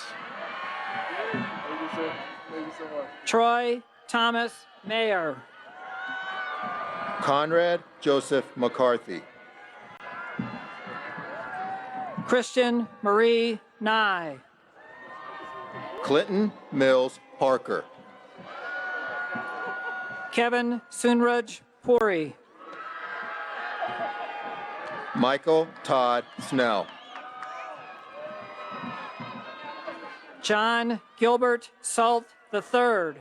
Troy Thomas Mayer. Conrad Joseph McCarthy. Christian Marie Nye. Clinton Mills Parker. Kevin Sunraj Puri. Michael Todd Snell. John Gilbert Salt III.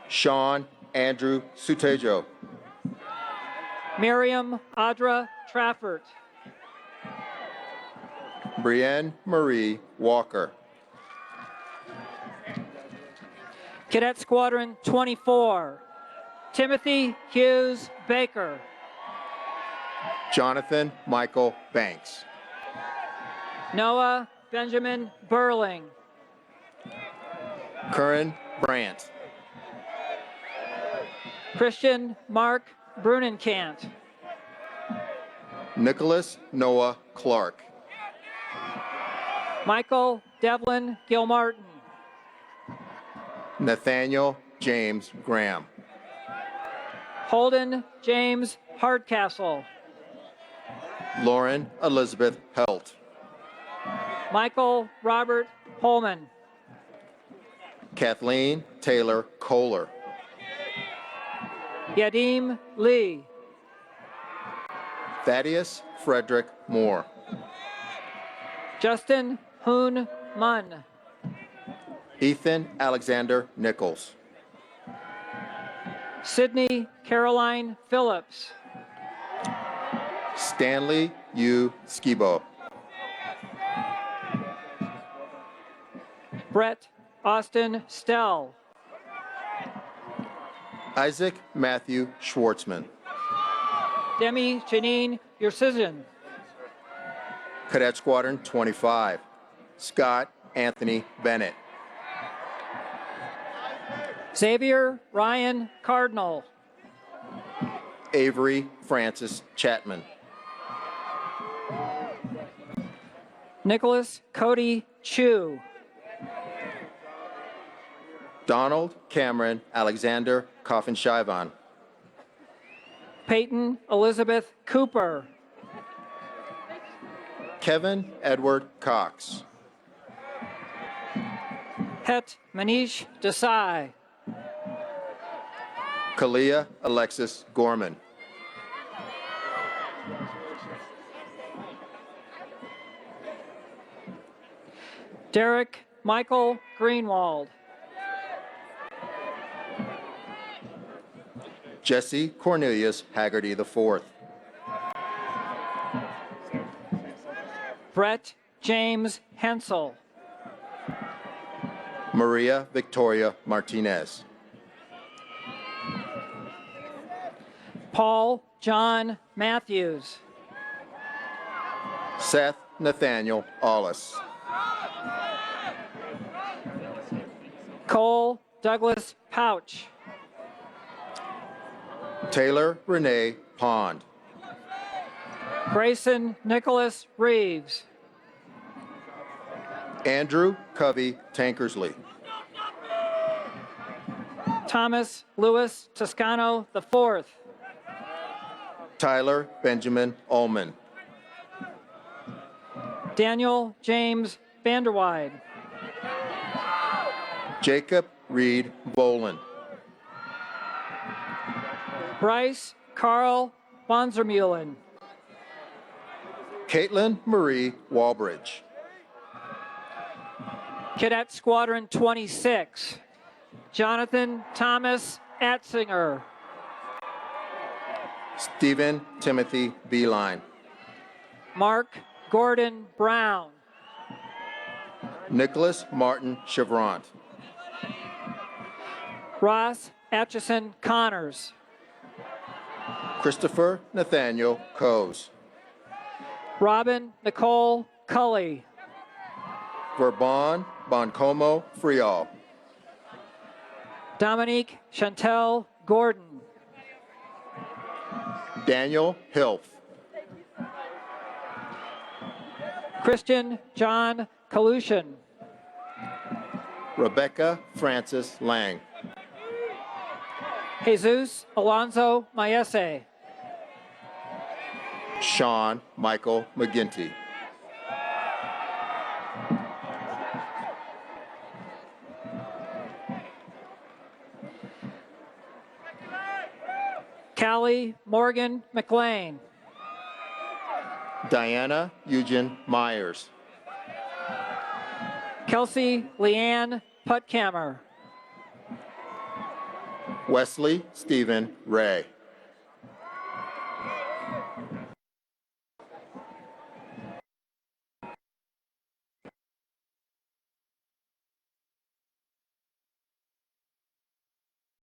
Sean Andrew Sutejo. Miriam Audra Trafford. Brienne Marie Walker. Cadet Squadron 24. Timothy Hughes Baker. Jonathan Michael Banks. Noah Benjamin Burling. Curran Brandt. Christian Mark Brunenkant. Nicholas Noah Clark. Michael Devlin Gilmartin. Nathaniel James Graham. Holden James Hardcastle. Lauren Elizabeth Helt. Michael Robert Holman. Kathleen Taylor Kohler. Yadim Lee. Thaddeus Frederick Moore. Justin Hoon Munn. Ethan Alexander Nichols. Sydney Caroline Phillips. Stanley U. Skibo. Brett Austin Stell. Isaac Matthew Schwartzman. Demi Janine Yersizian. Cadet Squadron 25. Scott Anthony Bennett. Xavier Ryan Cardinal. Avery Francis Chapman. Nicholas Cody Chu. Donald Cameron Alexander Coffin-Shivon. Peyton Elizabeth Cooper. Kevin Edward Cox. Het Manish Desai. Kalia Alexis Gorman. Derek Michael Greenwald. Jesse Cornelius Haggerty IV. Brett James Hensel. Maria Victoria Martinez. Paul John Matthews. Seth Nathaniel Allis. Cole Douglas Pouch. Taylor Renee Pond. Grayson Nicholas Reeves. Andrew Covey Tankersley. Thomas Lewis Toscano IV. Tyler Benjamin Ullman. Daniel James Vanderwide. Jacob Reed Boland. Bryce Carl Bonzermulen. Caitlin Marie Walbridge. Cadet Squadron 26. Jonathan Thomas Atzinger. Stephen Timothy Beeline. Mark Gordon Brown. Nicholas Martin Chevront. Ross Atchison Connors. Christopher Nathaniel Coes. Robin Nicole Cully. Verbon Boncomo Frial. Dominique Chantel Gordon. Daniel Hilf. Christian John Kalushin. Rebecca Francis Lang. Jesus Alonso Maese. Sean Michael McGinty. Callie Morgan McLean. Diana Eugen Myers. Kelsey Leanne Putkammer. Wesley Stephen Ray.